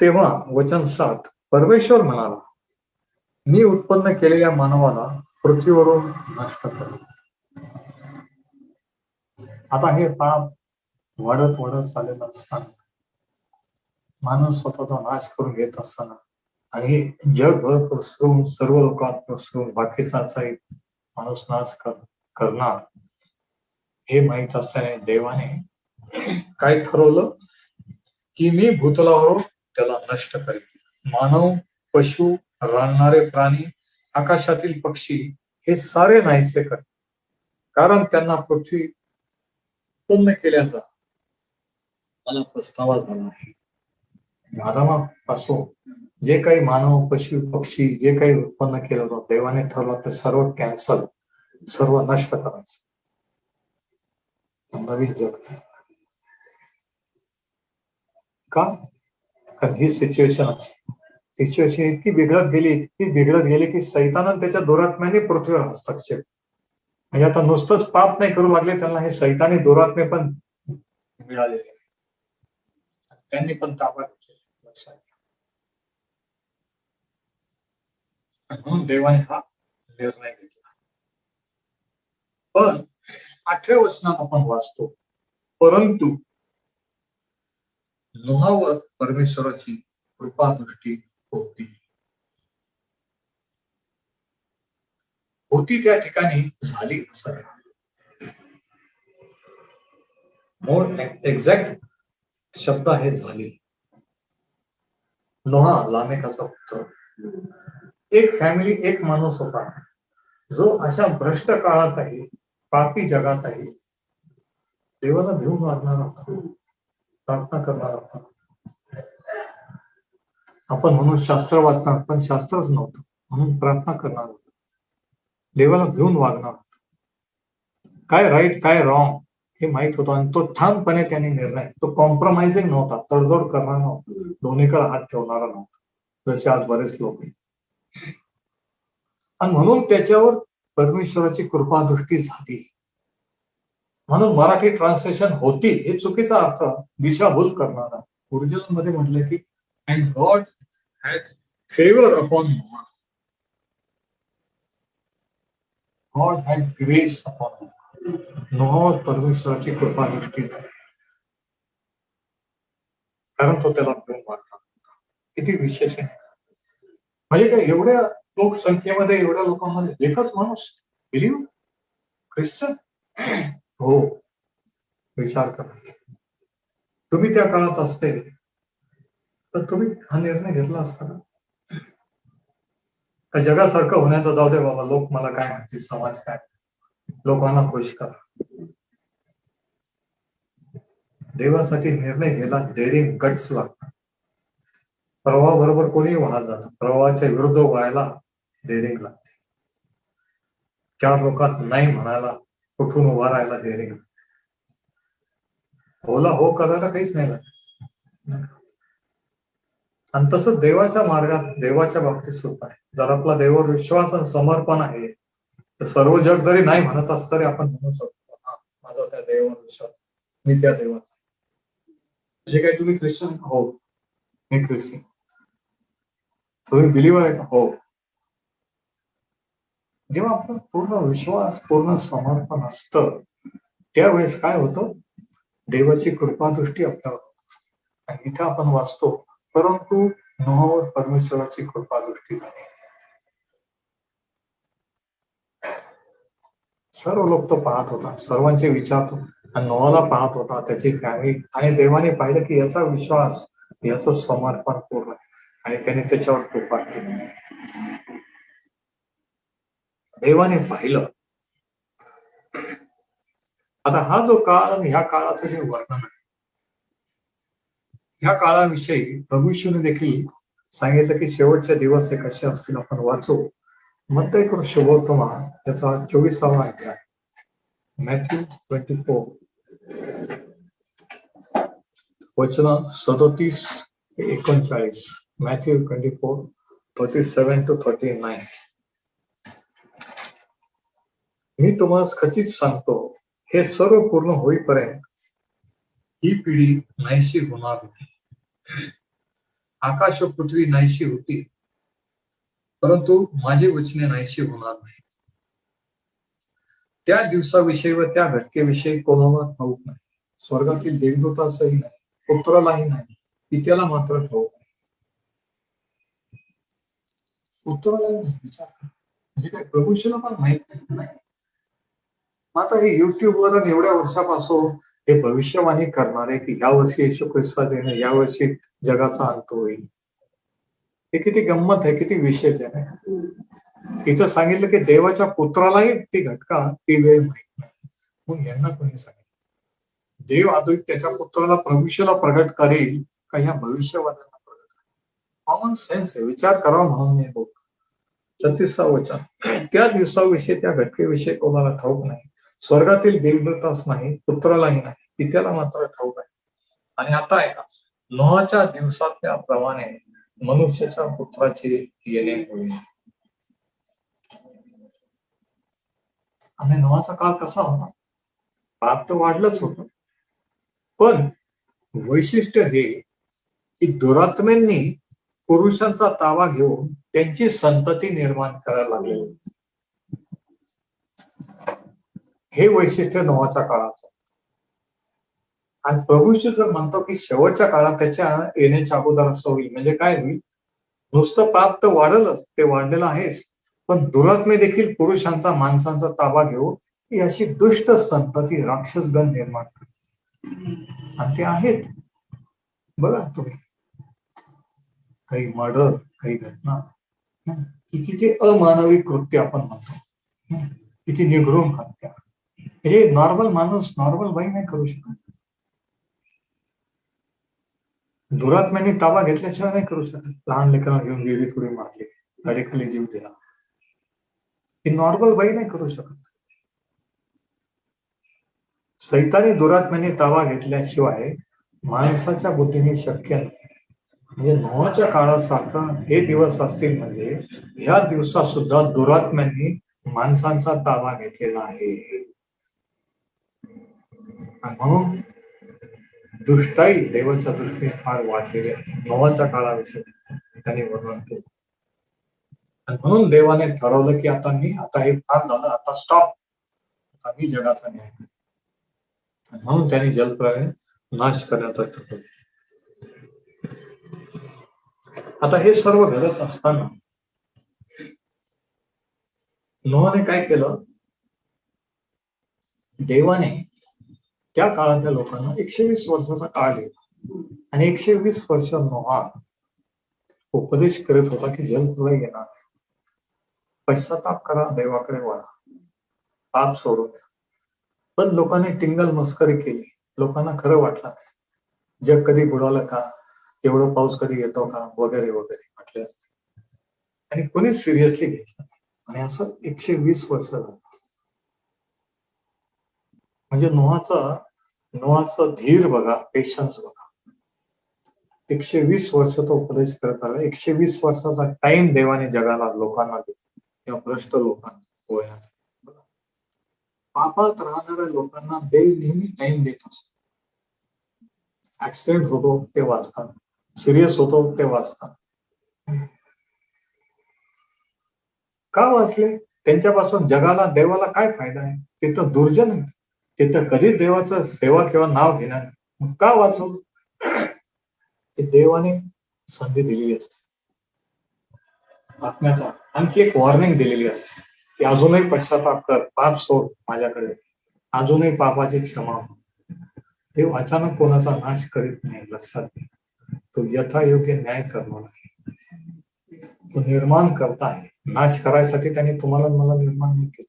तेव्हा वचन 7, परमेश्वर म्हणाला, मी उत्पन्न केलेल्या मानवाला पृथ्वीवरून नष्ट कर. आता हे पाप वाढत चाललेलं असताना, माणूस स्वतःचा नाश करून घेत असताना, आणि जगभर पसरून, सर्व लोकात पसरून बाकीचाही माणूस नाश करणार हे माहीत असल्याने देवाने काय ठरवलं की मी भूतलावर त्याला नष्ट करेन. मानव, पशु, रानणारे प्राणी, आकाशातील पक्षी हे सारे नाहीसे कर, कारण त्यांना पृथ्वी उत्पन्न केल्याचा मला पस्तावा झाला आहे. आदामापासून जे काही मानव, पशु, पक्षी जे काही उत्पन्न केलं होतं, देवाने ठरवलं ते सर्व कॅन्सल, सर्व नष्ट करायचं, नवीन जग. का? कारण ही सिच्युएशन इतकी बिघडत गेली की सैतानाने त्याच्या दुरात्म्याने पृथ्वीवर हस्तक्षेप. म्हणजे आता नुसतंच पाप नाही करू लागले, त्यांना हे सैतानी दुरात्मे पण मिळालेले, त्यांनी पण ताबा घेतलेला. लक्षात घ्या. म्हणून देवाने हा निर्णय घेतला. पण 8व्या वचनात आपण वाचतो, परंतु नोहावर परमेश्वराची कृपादृष्टी होती. होती त्या ठिकाणी झाली असं मोर एक्झॅक्ट शब्द आहे झाली. नोहा लामेकाचा पुत्र, एक फॅमिली, एक माणूस होता जो अशा भ्रष्ट काळातही, पापी जगातही देवाला भिवून वागणार होता, प्रार्थना करणार होता. आपण म्हणून शास्त्र वाचणार, पण शास्त्रच नव्हतं म्हणून प्रार्थना करणार होतो, देवाला भिवून वागणार होता. काय राईट काय रॉंग हे माहित होतं, आणि तो ठामपणे त्याने निर्णय, तो कॉम्प्रोमाइजिंग नव्हता, तडजोड करणार नव्हता, दोन्हीकडे हात ठेवणारा नव्हता जसे आज बरेच लोक. आणि म्हणून त्याच्यावर परमेश्वराची कृपादृष्टी झाली. म्हणून मराठी ट्रान्सलेशन होती हे चुकीचा अर्थ, दिशाभूल करणारा. ओरिजिनल मध्ये म्हटलं की and God had favour upon Noah, God had grace upon Noah. नोहावर परमेश्वराची कृपादृष्टी झाली, कारण तो त्याला प्रेम वाटला. किती विशेष आहे. म्हणजे काय एवढ्या लोकसंख्येमध्ये, एवढ्या लोकांमध्ये एकच माणूस बिलीव्ह ख्रिश्चन? हो, विचार करा. तुम्ही त्या काळात असते तर तुम्ही हा निर्णय घेतला असता का जगासारखं होण्याचं जाऊ दे बाबा, लोक मला काय म्हणतील, समाज काय, लोकांना खुश करा. देवासाठी निर्णय घ्यायला डेअरिंग गट्स लागतात. प्रवाहाबरोबर कोणी वाहत जातं, प्रवाहाच्या विरुद्ध व्हायला डेअरिंग लागते. 4 लोकात नाही म्हणायला, कुठून उभा राहायला डेअरिंग. होला हो करायला काहीच नाही लागत. आणि तसं देवाच्या मार्गात, देवाच्या बाबतीत सुद्धा आहे. जर आपला देवावर विश्वास आणि समर्पण आहे तर सर्व जग जरी नाही म्हणत असत तरी आपण म्हणू शकतो, हा माझा त्या देवावर विश्वास, मी त्या देवाचा. म्हणजे काय, तुम्ही ख्रिश्चन? हो, मी ख्रिश्चन. तुम्ही बिलीव्हर आहे का? हो. जेव्हा आपला पूर्ण विश्वास, पूर्ण समर्पण असतं त्यावेळेस काय होतं, देवाची कृपादृष्टी आपल्यावर होत असते. आणि इथे आपण वाचतो, परंतु नोहावर परमेश्वराची कृपादृष्टी झाली. सर्व लोक तो पाहत होता, सर्वांचे विचार तो, आणि नोहाला पाहत होता, त्याची फॅमिली. आणि देवाने पाहिलं की याचा विश्वास, याचं समर्पण पूर्ण, आणि त्याने त्याच्यावर कृपा केली. देवाने पाहिलं. आता हा जो काळ, ह्या काळाचं जे वर्णन आहे, ह्या काळाविषयी प्रभूशूने देखील सांगितलं की शेवटचे दिवस हे कसे असतील. आपण वाचू मत्ती शुभोत्तमा त्याचा 24वा अध्याय, मॅथ्यू 24 वचन 37 ते 39. Matthew 24 37 to 39. मी तुम्हाला खचित सांगतो, हे सर्व पूर्ण होईपर्यंत ही पिढी नाहीशी होणार नाही. आकाश व पृथ्वी नाहीशी होती, परंतु माझे वचने नाहीशी होणार नाही. त्या दिवसाविषयी व त्या घटकेविषयी कोणाला ठाऊक नाही, स्वर्गातील देवदूतासही नाही, पुत्रालाही नाही, पित्याला मात्र ठाऊक नाही. पुत्रालाही नाही. विचार करा, म्हणजे काय, प्रभूशीला पण माहित नाही. आता हे युट्यूबवर एवढ्या वर्षापासून हे भविष्यवाणी करणारे की या वर्षी येशू ख्रिस्ताचे येणे, या वर्षी जगाचा अंत होईल. हे किती गंमत आहे, किती विशेष आहे. इथं सांगितलं की देवाच्या पुत्रालाही ती घटका, ती वेळ माहित नाही. मग यांना कोणी सांगितलं? देव अद्वैत त्याच्या पुत्राला प्रभूशीला प्रगट करेल का या भविष्यवाद्यांना प्रगट करेल? कॉमन सेन्स आहे, विचार करावा म्हणून मी बोलतो. 36वा वचन, त्या दिवसाविषयी त्या घटकेविषयी कोणाला ठाऊक नाही, स्वर्गातील देवदूतास नाही, पुत्रालाही नाही, पित्याला मात्र ठाऊक आहे. आणि आता आहे का, नोहाच्या दिवसातल्या प्रमाणे मनुष्याच्या पुत्राचे येणे होईल. आणि नोआचा काळ कसा होता? पाप तर वाढलंच होतं, पण वैशिष्ट्य हे की दुरात्म्यांनी पुरुषांचा ताबा घेऊन त्यांची संतती निर्माण करायला लागले. हे वैशिष्ट्य नोआच्या काळाचं. आणि प्रभूशी जर म्हणतो की शेवटच्या काळात त्याच्या येण्याच्या अगोदर असं होईल, म्हणजे काय होईल? नुसतं पाप तर वाढलंच, ते वाढलेलं आहेच, पण दुरात्मे देखील पुरुषांचा माणसांचा ताबा घेऊन ही अशी दुष्ट संतती राक्षसगण निर्माण करते. आणि ते आहेत बघा तुम्ही, काही मर्डर, काही घटना, की किती अमानवी कृत्य आपण म्हणतो, किती निघृण हत्या, हे नॉर्मल माणूस, नॉर्मल बाई नाही करू शकत. दुरात्म्यांनी ताबा घेतल्याशिवाय नाही करू शकत. लहान लेकरांना घेऊन विहिरीत उडी मारली, गाडीखाली जीव दिला, ही नॉर्मल बाई नाही करू शकत. सैतानी दुरात्म्यांनी ताबा घेतल्याशिवाय माणसाच्या बुद्धीने शक्य नाही. म्हणजे नोआच्या काळासारखं हे दिवस असतील, म्हणजे ह्या दिवसात सुद्धा दुरात्म्यांनी माणसांचा ताबा घेतलेला आहे. म्हणून दुष्टाई देवाच्या दृष्टीने फार वाढलेली आहे. नोआच्या काळाविषयी त्यांनी वर्णन केलं. आणि म्हणून देवाने ठरवलं की आता हे फार झालं, आता स्टॉप, आता मी जगाचा न्याय करेन. म्हणून त्यांनी जलप्रलय नाश करण्याचं ठरवलं. आता हे सर्व घडत असताना नोआने काय केलं? देवाने त्या काळातल्या लोकांना 120 वर्षाचा काळ दिला आणि 120 वर्ष नोआ उपदेश करत होता की जलप्रलय येणार, पश्चाताप करा, देवाकडे वळा, पाप सोडून द्या. पण लोकांनी टिंगल मस्करी केली. लोकांना खरं वाटलं नाही. जग कधी बुडालं का, एवढं पाऊस कधी येतो का, वगैरे वगैरे म्हटले असते, आणि कोणीच सिरियसली घेतलं. आणि असं 120 वर्ष झालं. म्हणजे नोआचं धीर बघा, पेशन्स बघा. 120 वर्ष तो उपदेश करत आला. 120 वर्षाचा टाइम देवाने जगाला, लोकांना दिला, या भ्रष्ट लोकांना होण्याचा. पापात राहणाऱ्या लोकांना देव नेहमी टाइम देत असतो. ऍक्सिडेंट होतो ते वाचतात, सिरियस होतो ते वाचतात. का वाचले? त्यांच्यापासून जगाला, देवाला काय फायदा आहे? ते तर दुर्जन आहे, ते तर कधीच देवाचं सेवा किंवा नाव घेणार. मग का वाचवलं? देवाने संधी दिलेली असते, आत्म्याचा आणखी एक वॉर्निंग दिलेली असते की अजूनही पश्चाताप कर, पाप सोड, माझ्याकडे अजूनही पापाची क्षमा. देव अचानक कोणाचा नाश करीत नाही, लक्षात घ्या. तो यथायोग्य न्याय करणार आहे. तो निर्माण करता आहे. नाश करायसाठी त्याने तुम्हाला मला निर्माण नाही केलं.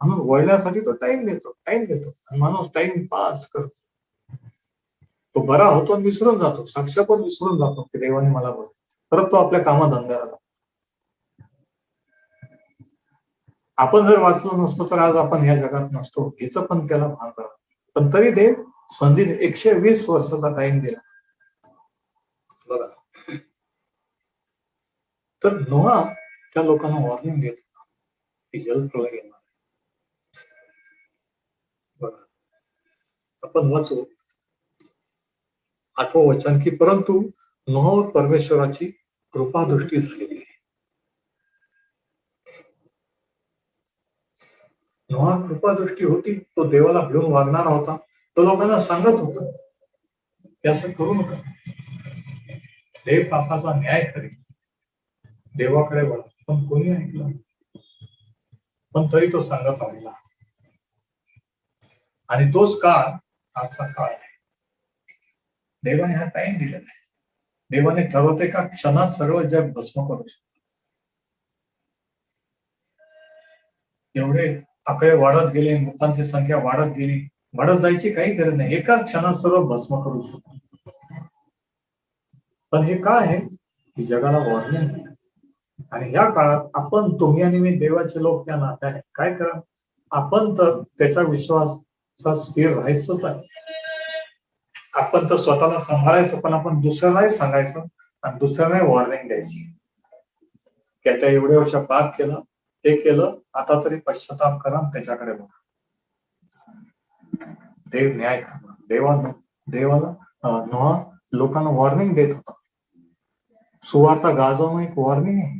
म्हणून वळण्यासाठी तो टाइम देतो आणि माणूस टाइम पास करतो. तो बरा होतो आणि विसरून जातो, साक्ष पण विसरून जातो की देवाने मला बरं. परत तो आपल्या कामाधंद्याला. आपण जर वाचलो नसतो तर आज आपण ह्या जगात नसतो, याचं पण त्याला भान करा. पण तरी देव संधी 120 वर्षाचा टाइम दिला बघा. तर नोआ त्या लोकांना वॉर्निंग देत होता की जलप्रलय येणार. बघा, आपण वाचू 8वं वचन की परंतु नोआवर परमेश्वराची कृपादृष्टी झालेली आहे. नोआ कृपादृष्टी होती, तो देवाला भिवून वागणारा होता. तो लोकांना सांगत होता की असं करू नका, देव पापाचा न्याय करेल, देवाकडे वळा. पण कोणी ऐकलं? पण तरी तो सांगत राहिला. आणि तोच काळ आजचा काळ आहे. देवाने हा टाइम दिलेला आहे. देवाने ठरवते का क्षणात सर्व जग भस्म करू शकतो. एवढे आकडे वाढत गेले, मृतांची संख्या वाढत गेली, वाढत जायची काही गरज नाही. एका क्षणात सर्व भस्म करू शकतो. पण हे काय आहे की जगाला वॉर्निंग आहे. आणि या काळात आपण, तुम्ही आणि मी देवाचे लोक या नात्याने काय करा? आपण तर त्याच्या विश्वासात स्थिर राहायचंच आहे. आपण तर स्वतःला सांभाळायचं, पण आपण दुसऱ्यालाही सांगायचं आणि दुसऱ्यालाही वॉर्निंग द्यायची की आता एवढ्या वर्ष पाप केला, हे केलं, आता तरी पश्चाताप करा, त्याच्याकडे बघा. देव न्याय करणार. देवाला नोहा लोकांना वॉर्निंग देत होता. सुवार्ता गाजवणं एक वॉर्निंग आहे,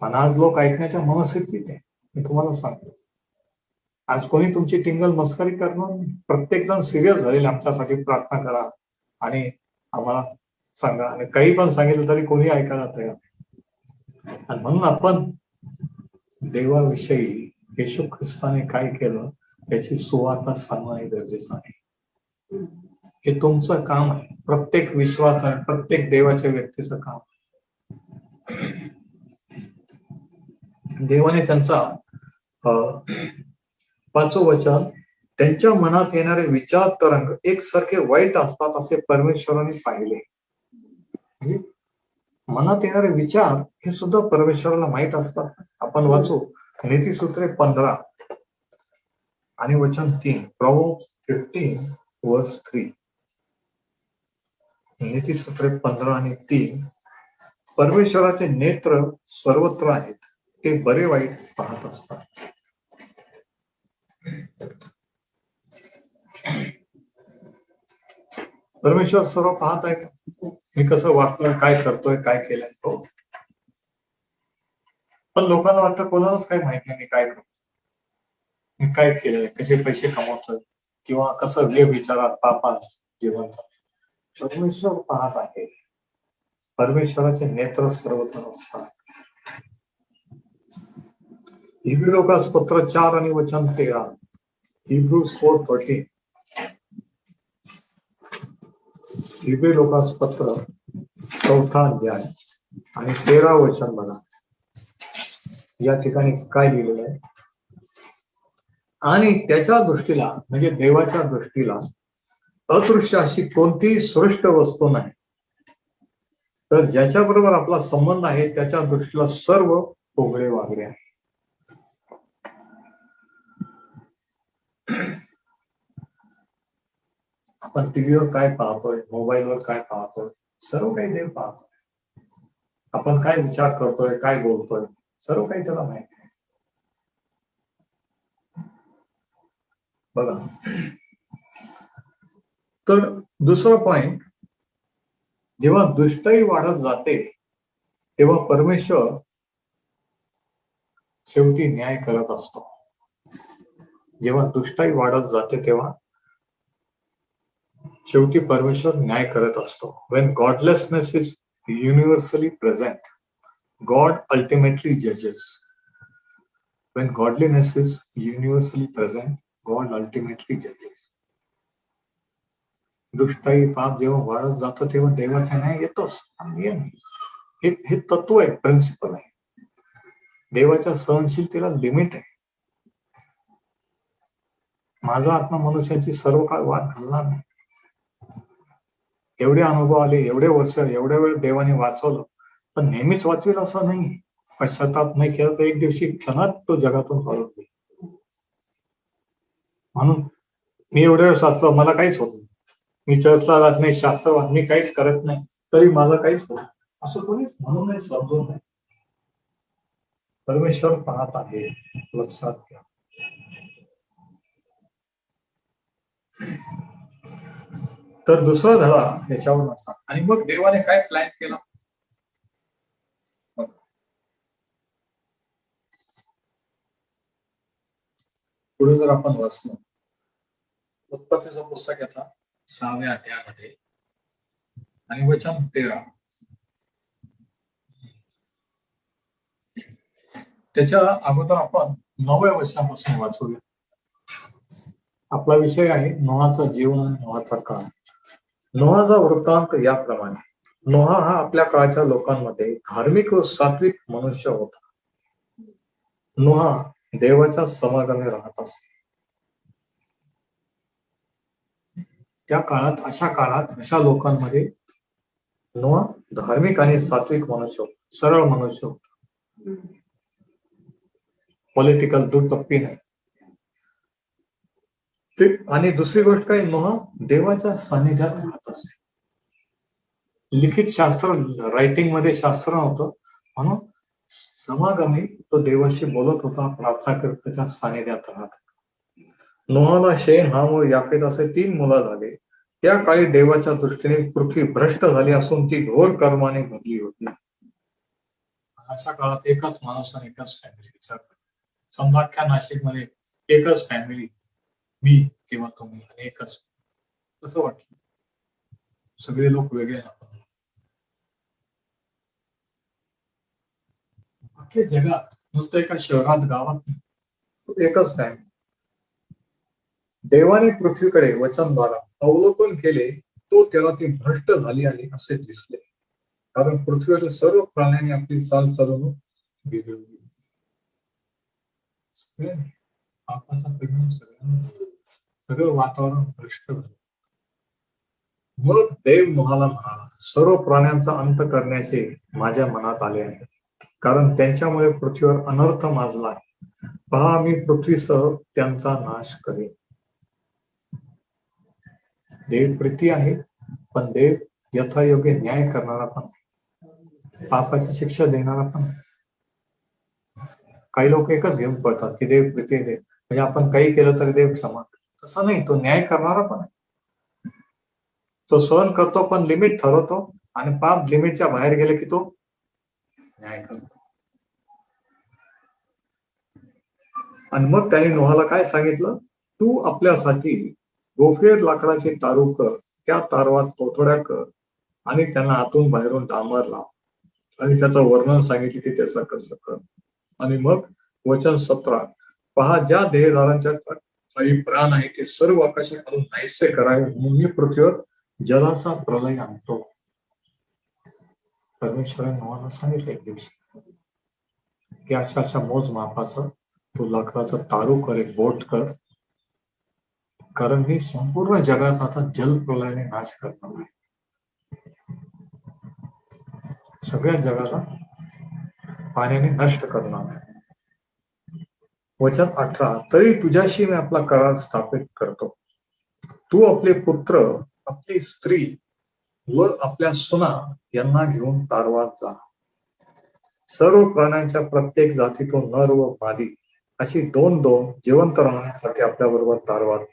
आणि आज लोक ऐकण्याच्या मनस्थितीत आहे. मी तुम्हाला सांगतो, आज कोणी तुमची टिंगल मस्करी करणार नाही. प्रत्येक जण सिरियस झालेला, आमच्यासाठी प्रार्थना करा आणि आम्हाला सांगा, आणि काही पण सांगितलं तरी कोणी ऐकायला तयार नाही. आणि म्हणून आपण देवाविषयी येशू ख्रिस्ताने काय केलं याची सुवार्ता सांगणं गरजेचं आहे. हे तुमचं काम आहे, प्रत्येक विश्वास आणि प्रत्येक देवाच्या व्यक्तीचं काम. देवाने त्यांचा 5वं वचन, त्यांच्या मनात येणारे विचार तरंग एकसारखे वाईट असतात असे परमेश्वराने पाहिले. म्हणजे मनात येणारे विचार हे सुद्धा परमेश्वराला माहित असतात. आपण वाचू नीतिसूत्रे 15 आणि वचन 3. Proverbs 15:3. नीतिसूत्रे 15 आणि 3. परमेश्वराचे नेत्र सर्वत्र आहेत, ते बरे वाईट पाहत असतात. परमेश्वर सर्व पाहत आहे. मी कसं वागतोय, काय करतोय, काय केलंय तो. पण लोकांना वाटतं कोणालाच काही माहित नाही मी काय करतो, मी काय केलंय, कसे पैसे कमवतोय, किंवा कसं विचारात पापात जीवन. परमेश्वर पाहत आहे. परमेश्वराचे नेत्र सर्वत्र असतात. इब्री लोकास पत्र 4 आणि वचन 13. Hebrews 4:13. इब्री लोकास पत्र 4 अध्याय आणि 13 वचन बघा. या ठिकाणी काय लिहिलेलं आहे, आणि त्याच्या दृष्टीला म्हणजे देवाच्या दृष्टीला अदृश्य अशी कोणतीही सृष्ट वस्तू नाही, तर ज्याच्या बरोबर आपला संबंध आहे त्याच्या दृष्टीला सर्व उघडे वागडे आहे. आपण टीव्हीवर काय पाहतोय, मोबाईलवर काय पाहतोय, सर्व काही देव पाहतोय. आपण काय विचार करतोय, काय बोलतोय, सर्व काही त्याला माहिती आहे. बघा, तर दुसरा पॉइंट, जेव्हा दुष्टाई वाढत जाते तेव्हा परमेश्वर शेवटी न्याय करत असतो. जेव्हा दुष्टाई वाढत जाते तेव्हा शेवटी परमेश्वर न्याय करत असतो. When godlessness is universally present, God ultimately judges. When godliness is universally present, God ultimately judges. दुष्टाई पाप जेव्हा वाढत जातं तेव्हा देवाचा न्याय येतोच. हे तत्व आहे, प्रिन्सिपल आहे. देवाच्या सहनशीलतेला लिमिट आहे. माझा आत्मा मनुष्याची सर्व काळ वाद घालणार नाही. एवढे अनुभव आले, एवढे वर्ष, एवढ्या वेळ देवाने वाचवलं, पण नेहमीच वाचवेल असं नाही. पश्चाताप नाही केला तर एक दिवशी क्षणात तो जगातून पळत नाही. म्हणून मी एवढ्या वेळ वाचलं, मला काहीच होत नाही. मी चर्चला जात नाही, शास्त्र मी काहीच करत नाही, तरी मला काहीच होत असं कोणी म्हणून नाही समजून नाही. परमेश्वर पाहत आहे, लक्षात घ्या. तर दुसरा धडा याच्यावर नसा. आणि मग देवाने काय प्लॅन केला, पुढे जर आपण वाचलो, उत्पत्तीचं पुस्तक येतं 6व्या अध्यायामध्ये आणि वचन 13. त्याच्या अगोदर आपण 9व्या वचनापासून वाचूया. आपला विषय आहे नोहाचं जीवन आणि नोहाचा काळ. नोहाचा वृत्तांत याप्रमाणे. नोहा हा आपल्या काळच्या लोकांमध्ये धार्मिक व सात्विक मनुष्य होता. नोहा देवाच्या समागमे राहत असे. त्या काळात, अशा लोकांमध्ये नोहा धार्मिक आणि सात्विक मनुष्य होता, सरळ मनुष्य होता, पॉलिटिकल दुटप्पी नाही. आणि दुसरी गोष्ट काय, नोहा देवाच्या सानिध्यात राहत असे. लिखित शास्त्र, रायटिंग मध्ये शास्त्र नव्हतं, म्हणून समागमी तो देवाशी बोलत होता, प्रार्थना करत त्याच्या सानिध्यात राहत. नोहाला शेन, हाम व याफेत असे 3 मुलं झाले. त्या काळी देवाच्या दृष्टीने पृथ्वी भ्रष्ट झाली असून ती घोर कर्माने भरली होती. अशा काळात एकच माणूस आणि एकच फॅमिली विचार करा. समजा अख्ख्या नाशिकमध्ये एकच फॅमिली, मी किंवा तुम्ही, आणि एकच. कसं वाटलं? सगळे लोक वेगळे ना. अख्ख्या जगात नुसतं एका शहरात, गावात एकच फॅमिली. देवाने पृथ्वीकडे वचनद्वारा अवलोकन केले, तो त्याला ती भ्रष्ट झाली आहे असे दिसले. कारण पृथ्वीवरील सर्व प्राण्यांनी आपली चाल चालवणूक बिघडवली. पापाचा परिणाम सगळं वातावरण भ्रष्ट झालं. मग देव नोहाला म्हणाला, सर्व प्राण्यांचा अंत करण्याचे माझ्या मनात आले आहे, कारण त्यांच्यामुळे पृथ्वीवर अनर्थ माजला आहे. पहा, मी पृथ्वीसह त्यांचा नाश करेन. देव प्रीती आहे, पण देव यथायोग्य न्याय करणारा पण, पापाची शिक्षा देणारा पण. काही लोक एकच घेऊन पडतात की देव प्रीती देव, म्हणजे आपण काही केलं तरी देव क्षमा. तसं नाही, तो न्याय करणारा पण आहे. तो सहन करतो पण लिमिट ठरवतो, आणि पाप लिमिटच्या बाहेर गेले की तो न्याय करतो. आणि मग त्याने नोहाला काय सांगितलं? तू आपल्यासाठी गोफेर लाकडाचे तारू कर, त्या तारवात कोथोड्या कर, आणि त्यांना आतून बाहेरून डांबर लाव. आणि त्याचं वर्णन सांगितले की त्याचं कसं कर. आणि मग वचन 17, पहा, ज्या देहधारांच्या काही प्राण आहे ते सर्व आकाशात घालून नाहीसे करावे, म्हणून मी पृथ्वीवर जलाचा प्रलय आणतो. परमेश्वराने नोहाला सांगितले एक दिवशी की अशा मोजमापाचं तू लाकडाचं तारू कर, एक बोट कर, कारण मी संपूर्ण जगाचा आता जलप्रलयाने नाश करणार आहे. सगळ्या जगाला पाण्याने नष्ट करणार आहे. वचन 18, तरी तुझ्याशी मी आपला करार स्थापित करतो. तू आपले पुत्र, आपली स्त्री व आपल्या सुना यांना घेऊन तारवात जा. सर्व प्राण्यांच्या प्रत्येक जातीतून नर व मादी अशी 2-2 जिवंत राहण्यासाठी आपल्या बरोबर तारवात.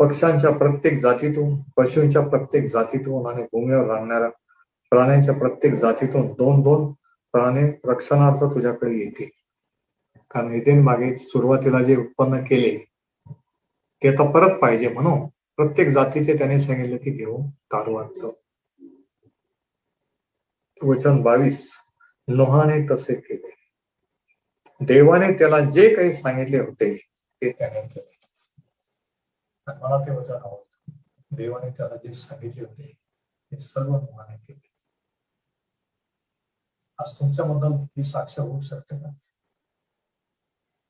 पक्ष्यांच्या प्रत्येक जातीतून, पशूंच्या प्रत्येक जातीतून आणि भूमीवर राहणाऱ्या प्राण्यांच्या प्रत्येक जातीतून 2-2 प्राणी रक्षणार्थ तुझ्याकडे येतील. कारण एदेन बागेत सुरुवातीला जे उत्पन्न केले ते आता परत पाहिजे, म्हणून प्रत्येक जातीचे त्याने सांगितले की घेऊन तारवात जा. वचन 22, नोहाने तसे केले. देवाने त्याला जे काही सांगितले होते ते त्याने केले. मला ते वचन आवडतं. देवाने त्याला जे सांगितले होते ते सर्व नोहाने केले. आज तुमच्याबद्दल ही साक्ष होऊ शकते का?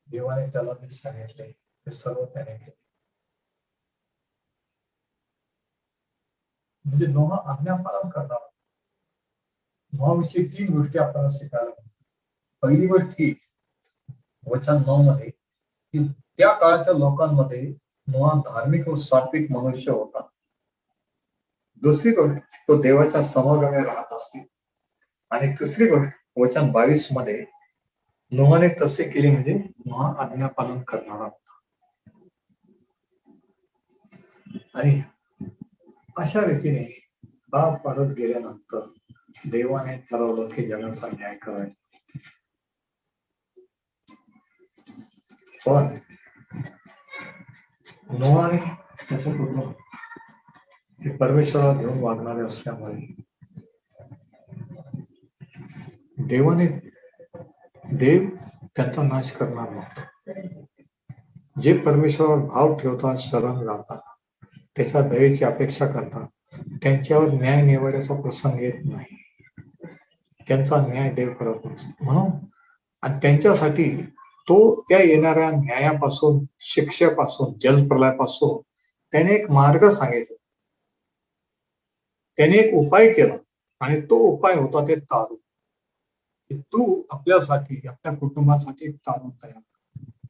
देवाने त्याला जे सांगितले ते सर्व त्याने केले. म्हणजे नोहा आज्ञापालन करणार. नोहाविषयी 3 गोष्टी आपल्याला शिकायला. पहिली गोष्ट ही वचन 9 मध्ये की त्या काळाच्या लोकांमध्ये नोहा धार्मिक व सात्विक मनुष्य होता. दुसरी गोष्ट, तो देवाच्या समागमे राहत असते. आणि तिसरी गोष्ट वचन 22 मध्ये, नोहाने तसे केले म्हणजे नोहा आज्ञापालन करणारा होता. आणि अशा रीतीने पाप परत गेल्यानंतर देवाने ठरवलं की जगाचा न्याय करायचा. पण नोहाने त्याचं पूर्ण परमेश्वराला घेऊन वागणारे असल्यामुळे देव त्यांचा नाश करणार नव्हता. जे परमेश्वरावर भाव ठेवतात, शरण जातात, त्याच्या दयेची अपेक्षा करतात, त्यांच्यावर न्याय निवडण्याचा प्रसंग येत नाही. त्यांचा न्याय देव करत नसतो. म्हणून आणि त्यांच्यासाठी तो त्या येणाऱ्या न्यायापासून, शिक्षेपासून, जलप्रलयापासून त्याने एक मार्ग सांगितला. त्याने एक उपाय केला, आणि तो उपाय होता ते तारू. तू आपल्यासाठी, आपल्या कुटुंबासाठी एक तारू तयार कर.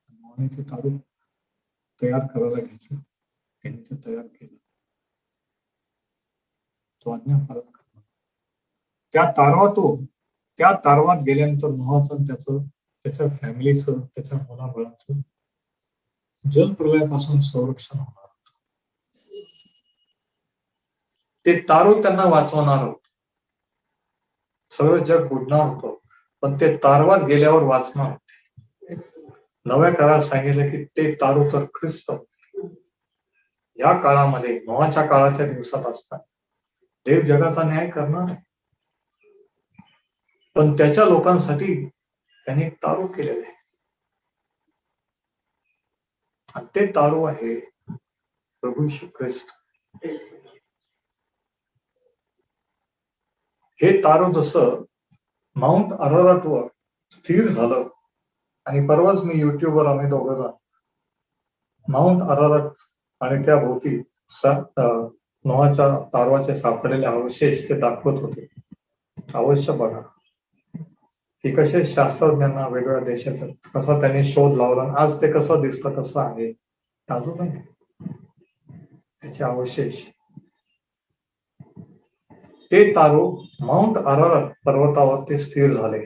म्हणून ते तारू तयार करायला घेतलं. त्यांनी ते तयार केलं. तो आज्ञापालन करणार. त्या तारवात गेल्यानंतर नोहाचं त्याच्या फॅमिलीचं त्याच्या मुलाबाळाचं जलप्रलयापासून संरक्षण होणार. ते तारू त्यांना वाचवणार होत. सगळं जग बुडणार होतं, पण ते तारवात गेल्यावर वाचणार होते. नव्या काळात सांगितलं की ते तारू तर ख्रिस्त. या काळामध्ये नोहाच्या काळाच्या दिवसात असतात देव जगाचा न्याय करणार आहे, पण त्याच्या लोकांसाठी त्यांनी तारू केलेले आहे. आणि ते तारू आहे प्रभू येशू ख्रिस्त. हे तारू जसं माउंट अरारात वर स्थिर झालं, आणि परवाच मी युट्यूबवर आम्ही दोघं जण माउंट अरारात आणि त्या भोवती नोहाच्या तारवाचे सापडलेले अवशेष ते दाखवत होते. अवश्य बघा की कसे शास्त्रज्ञांना वेगवेगळ्या देशाचा कसा त्यांनी शोध लावला, आज ते कसं दिसतं कसं आहे अजूनही त्याचे अवशेष. ते तारू माउंट अरारात पर्वतावरती स्थिर झाले,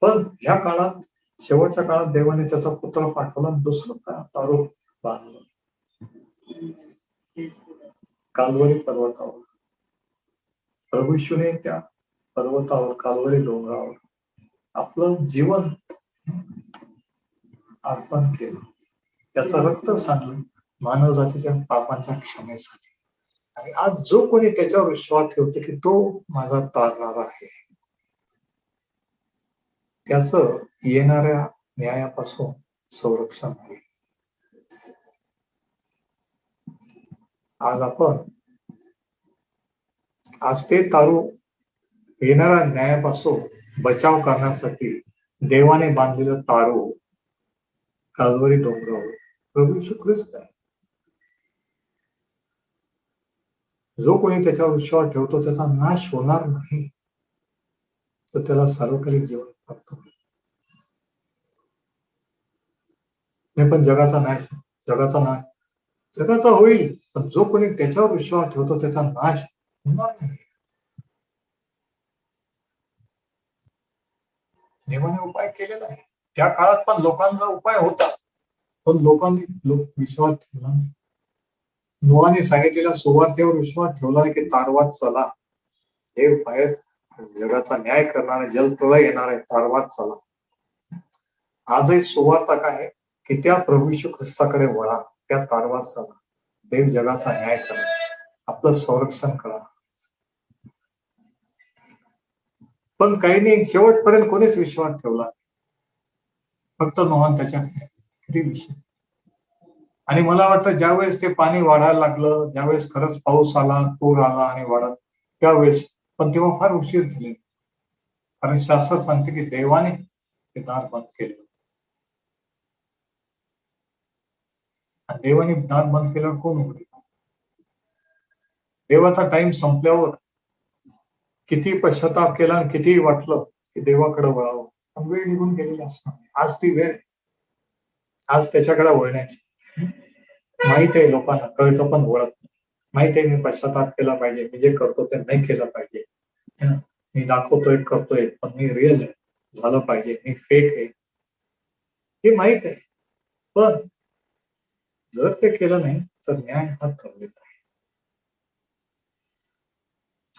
पण ह्या काळात शेवटच्या काळात देवाने त्याचा पुत्र पाठवला, दुसरं तारू बांधलं कालवरी पर्वतावर. प्रभू येशूने त्या पर्वतावर कालवरी डोंगरावर आपलं जीवन अर्पण केलं, त्याचं रक्त सांडलं मानव जातीच्या पापांच्या क्षमेसाठी. आणि आज जो कोणी त्याच्यावर विश्वास ठेवतो की तो माझा तारणारा आहे, त्याचं येणाऱ्या न्यायापासून संरक्षण होईल. आज ते तारू येणाऱ्या न्यायापासून बचाव करण्यासाठी देवाने बांधलेलं तारू कालवरी डोंगरावर प्रभू येशू ख्रिस्त आहे. जो कोणी त्याच्यावर विश्वास ठेवतो त्याचा नाश होणार नाही, तर त्याला सार्वकालिक जीवन प्राप्त होईल. नाही पण जगाचा होईल, पण जो कोणी त्याच्यावर विश्वास ठेवतो त्याचा नाश होणार नाही. देवाने उपाय केलेला आहे. त्या काळात पण लोकांचा उपाय होता, पण लोकांनी विश्वास ठेवला नाही. नोहाने सांगितलेल्या सुवार्तेवर विश्वास ठेवला की तारवात चला, देव बाहेर जगाचा न्याय करणारे जलप्रलय येणार आहे, तारवात चला. आजही सुवार्ता काय आहे की त्या प्रभू येशू ख्रिस्ताकडे वळा, त्या तारवात चला, देव जगाचा न्याय करा, आपलं संरक्षण करा. पण काही नाही, शेवटपर्यंत कोणीच विश्वास ठेवला, फक्त नोहा त्याच्या विषय. आणि मला वाटतं ज्यावेळेस ते पाणी वाढायला लागलं, ज्यावेळेस खरंच पाऊस आला, पूर आला आणि वाढत, त्यावेळेस पण तेव्हा फार उशीर झाले, कारण शास्त्र सांगते की देवाने ते दार बंद केलं. आणि देवाने दार बंद केल्यावर कोण उघडेल? देवाचा टाइम संपल्यावर किती पश्चाताप केला, कितीही वाटलं की देवाकडे वळावं, पण वेळ निघून गेलेली असणार. आज ती वेळ, आज त्याच्याकडे वळण्याची. माहित आहे लोकांना, कळतं पण वळत नाही. माहित आहे मी पश्चाताप केला पाहिजे, मी जे करतो ते नाही केलं पाहिजे, मी दाखवतोय करतोय पण मी रिअल आहे झालं पाहिजे, मी फेक आहे हे माहित आहे. पण जर ते केलं नाही तर न्याय हा ठरलेला आहे.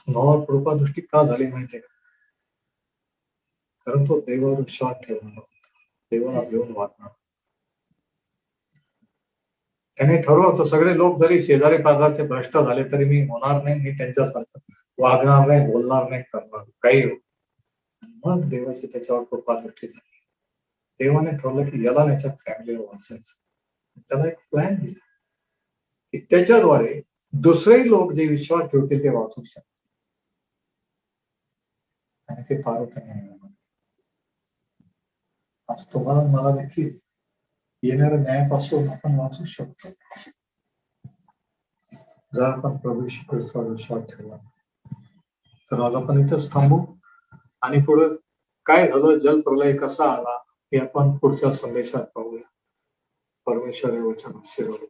नोहा कृपादृष्टी का झाली माहितीये का? कारण तो देवावर विश्वास ठेवणार, देवाला घेऊन वागणार. त्याने ठरवलं सगळे लोक जरी शेजारी पाजारचे भ्रष्ट झाले तरी मी होणार नाही, मी त्यांच्यासारखं वागणार नाही, बोलणार नाही, करणार काही हो. मग देवाची त्याच्यावर कृपादृष्टी झाली. देवाने ठरवलं की याला त्याच्या फॅमिलीवर वाचायचं. त्याला एक प्लॅन दिला की त्याच्याद्वारे दुसरे लोक जे विश्वास ठेवतील ते वाचू शकतात. आणि ते फार आज तुम्हाला मला देखील येणाऱ्या न्यायापासून आपण वाचू शकतो जर आपण प्रभू येशू ख्रिस्तावर विश्वास ठेवला. तर आज आपण इथंच थांबू आणि पुढे काय झालं, जलप्रलय कसा आला हे आपण पुढच्या संदेशात पाहूया. परमेश्वर हे वचन आशीर्वाद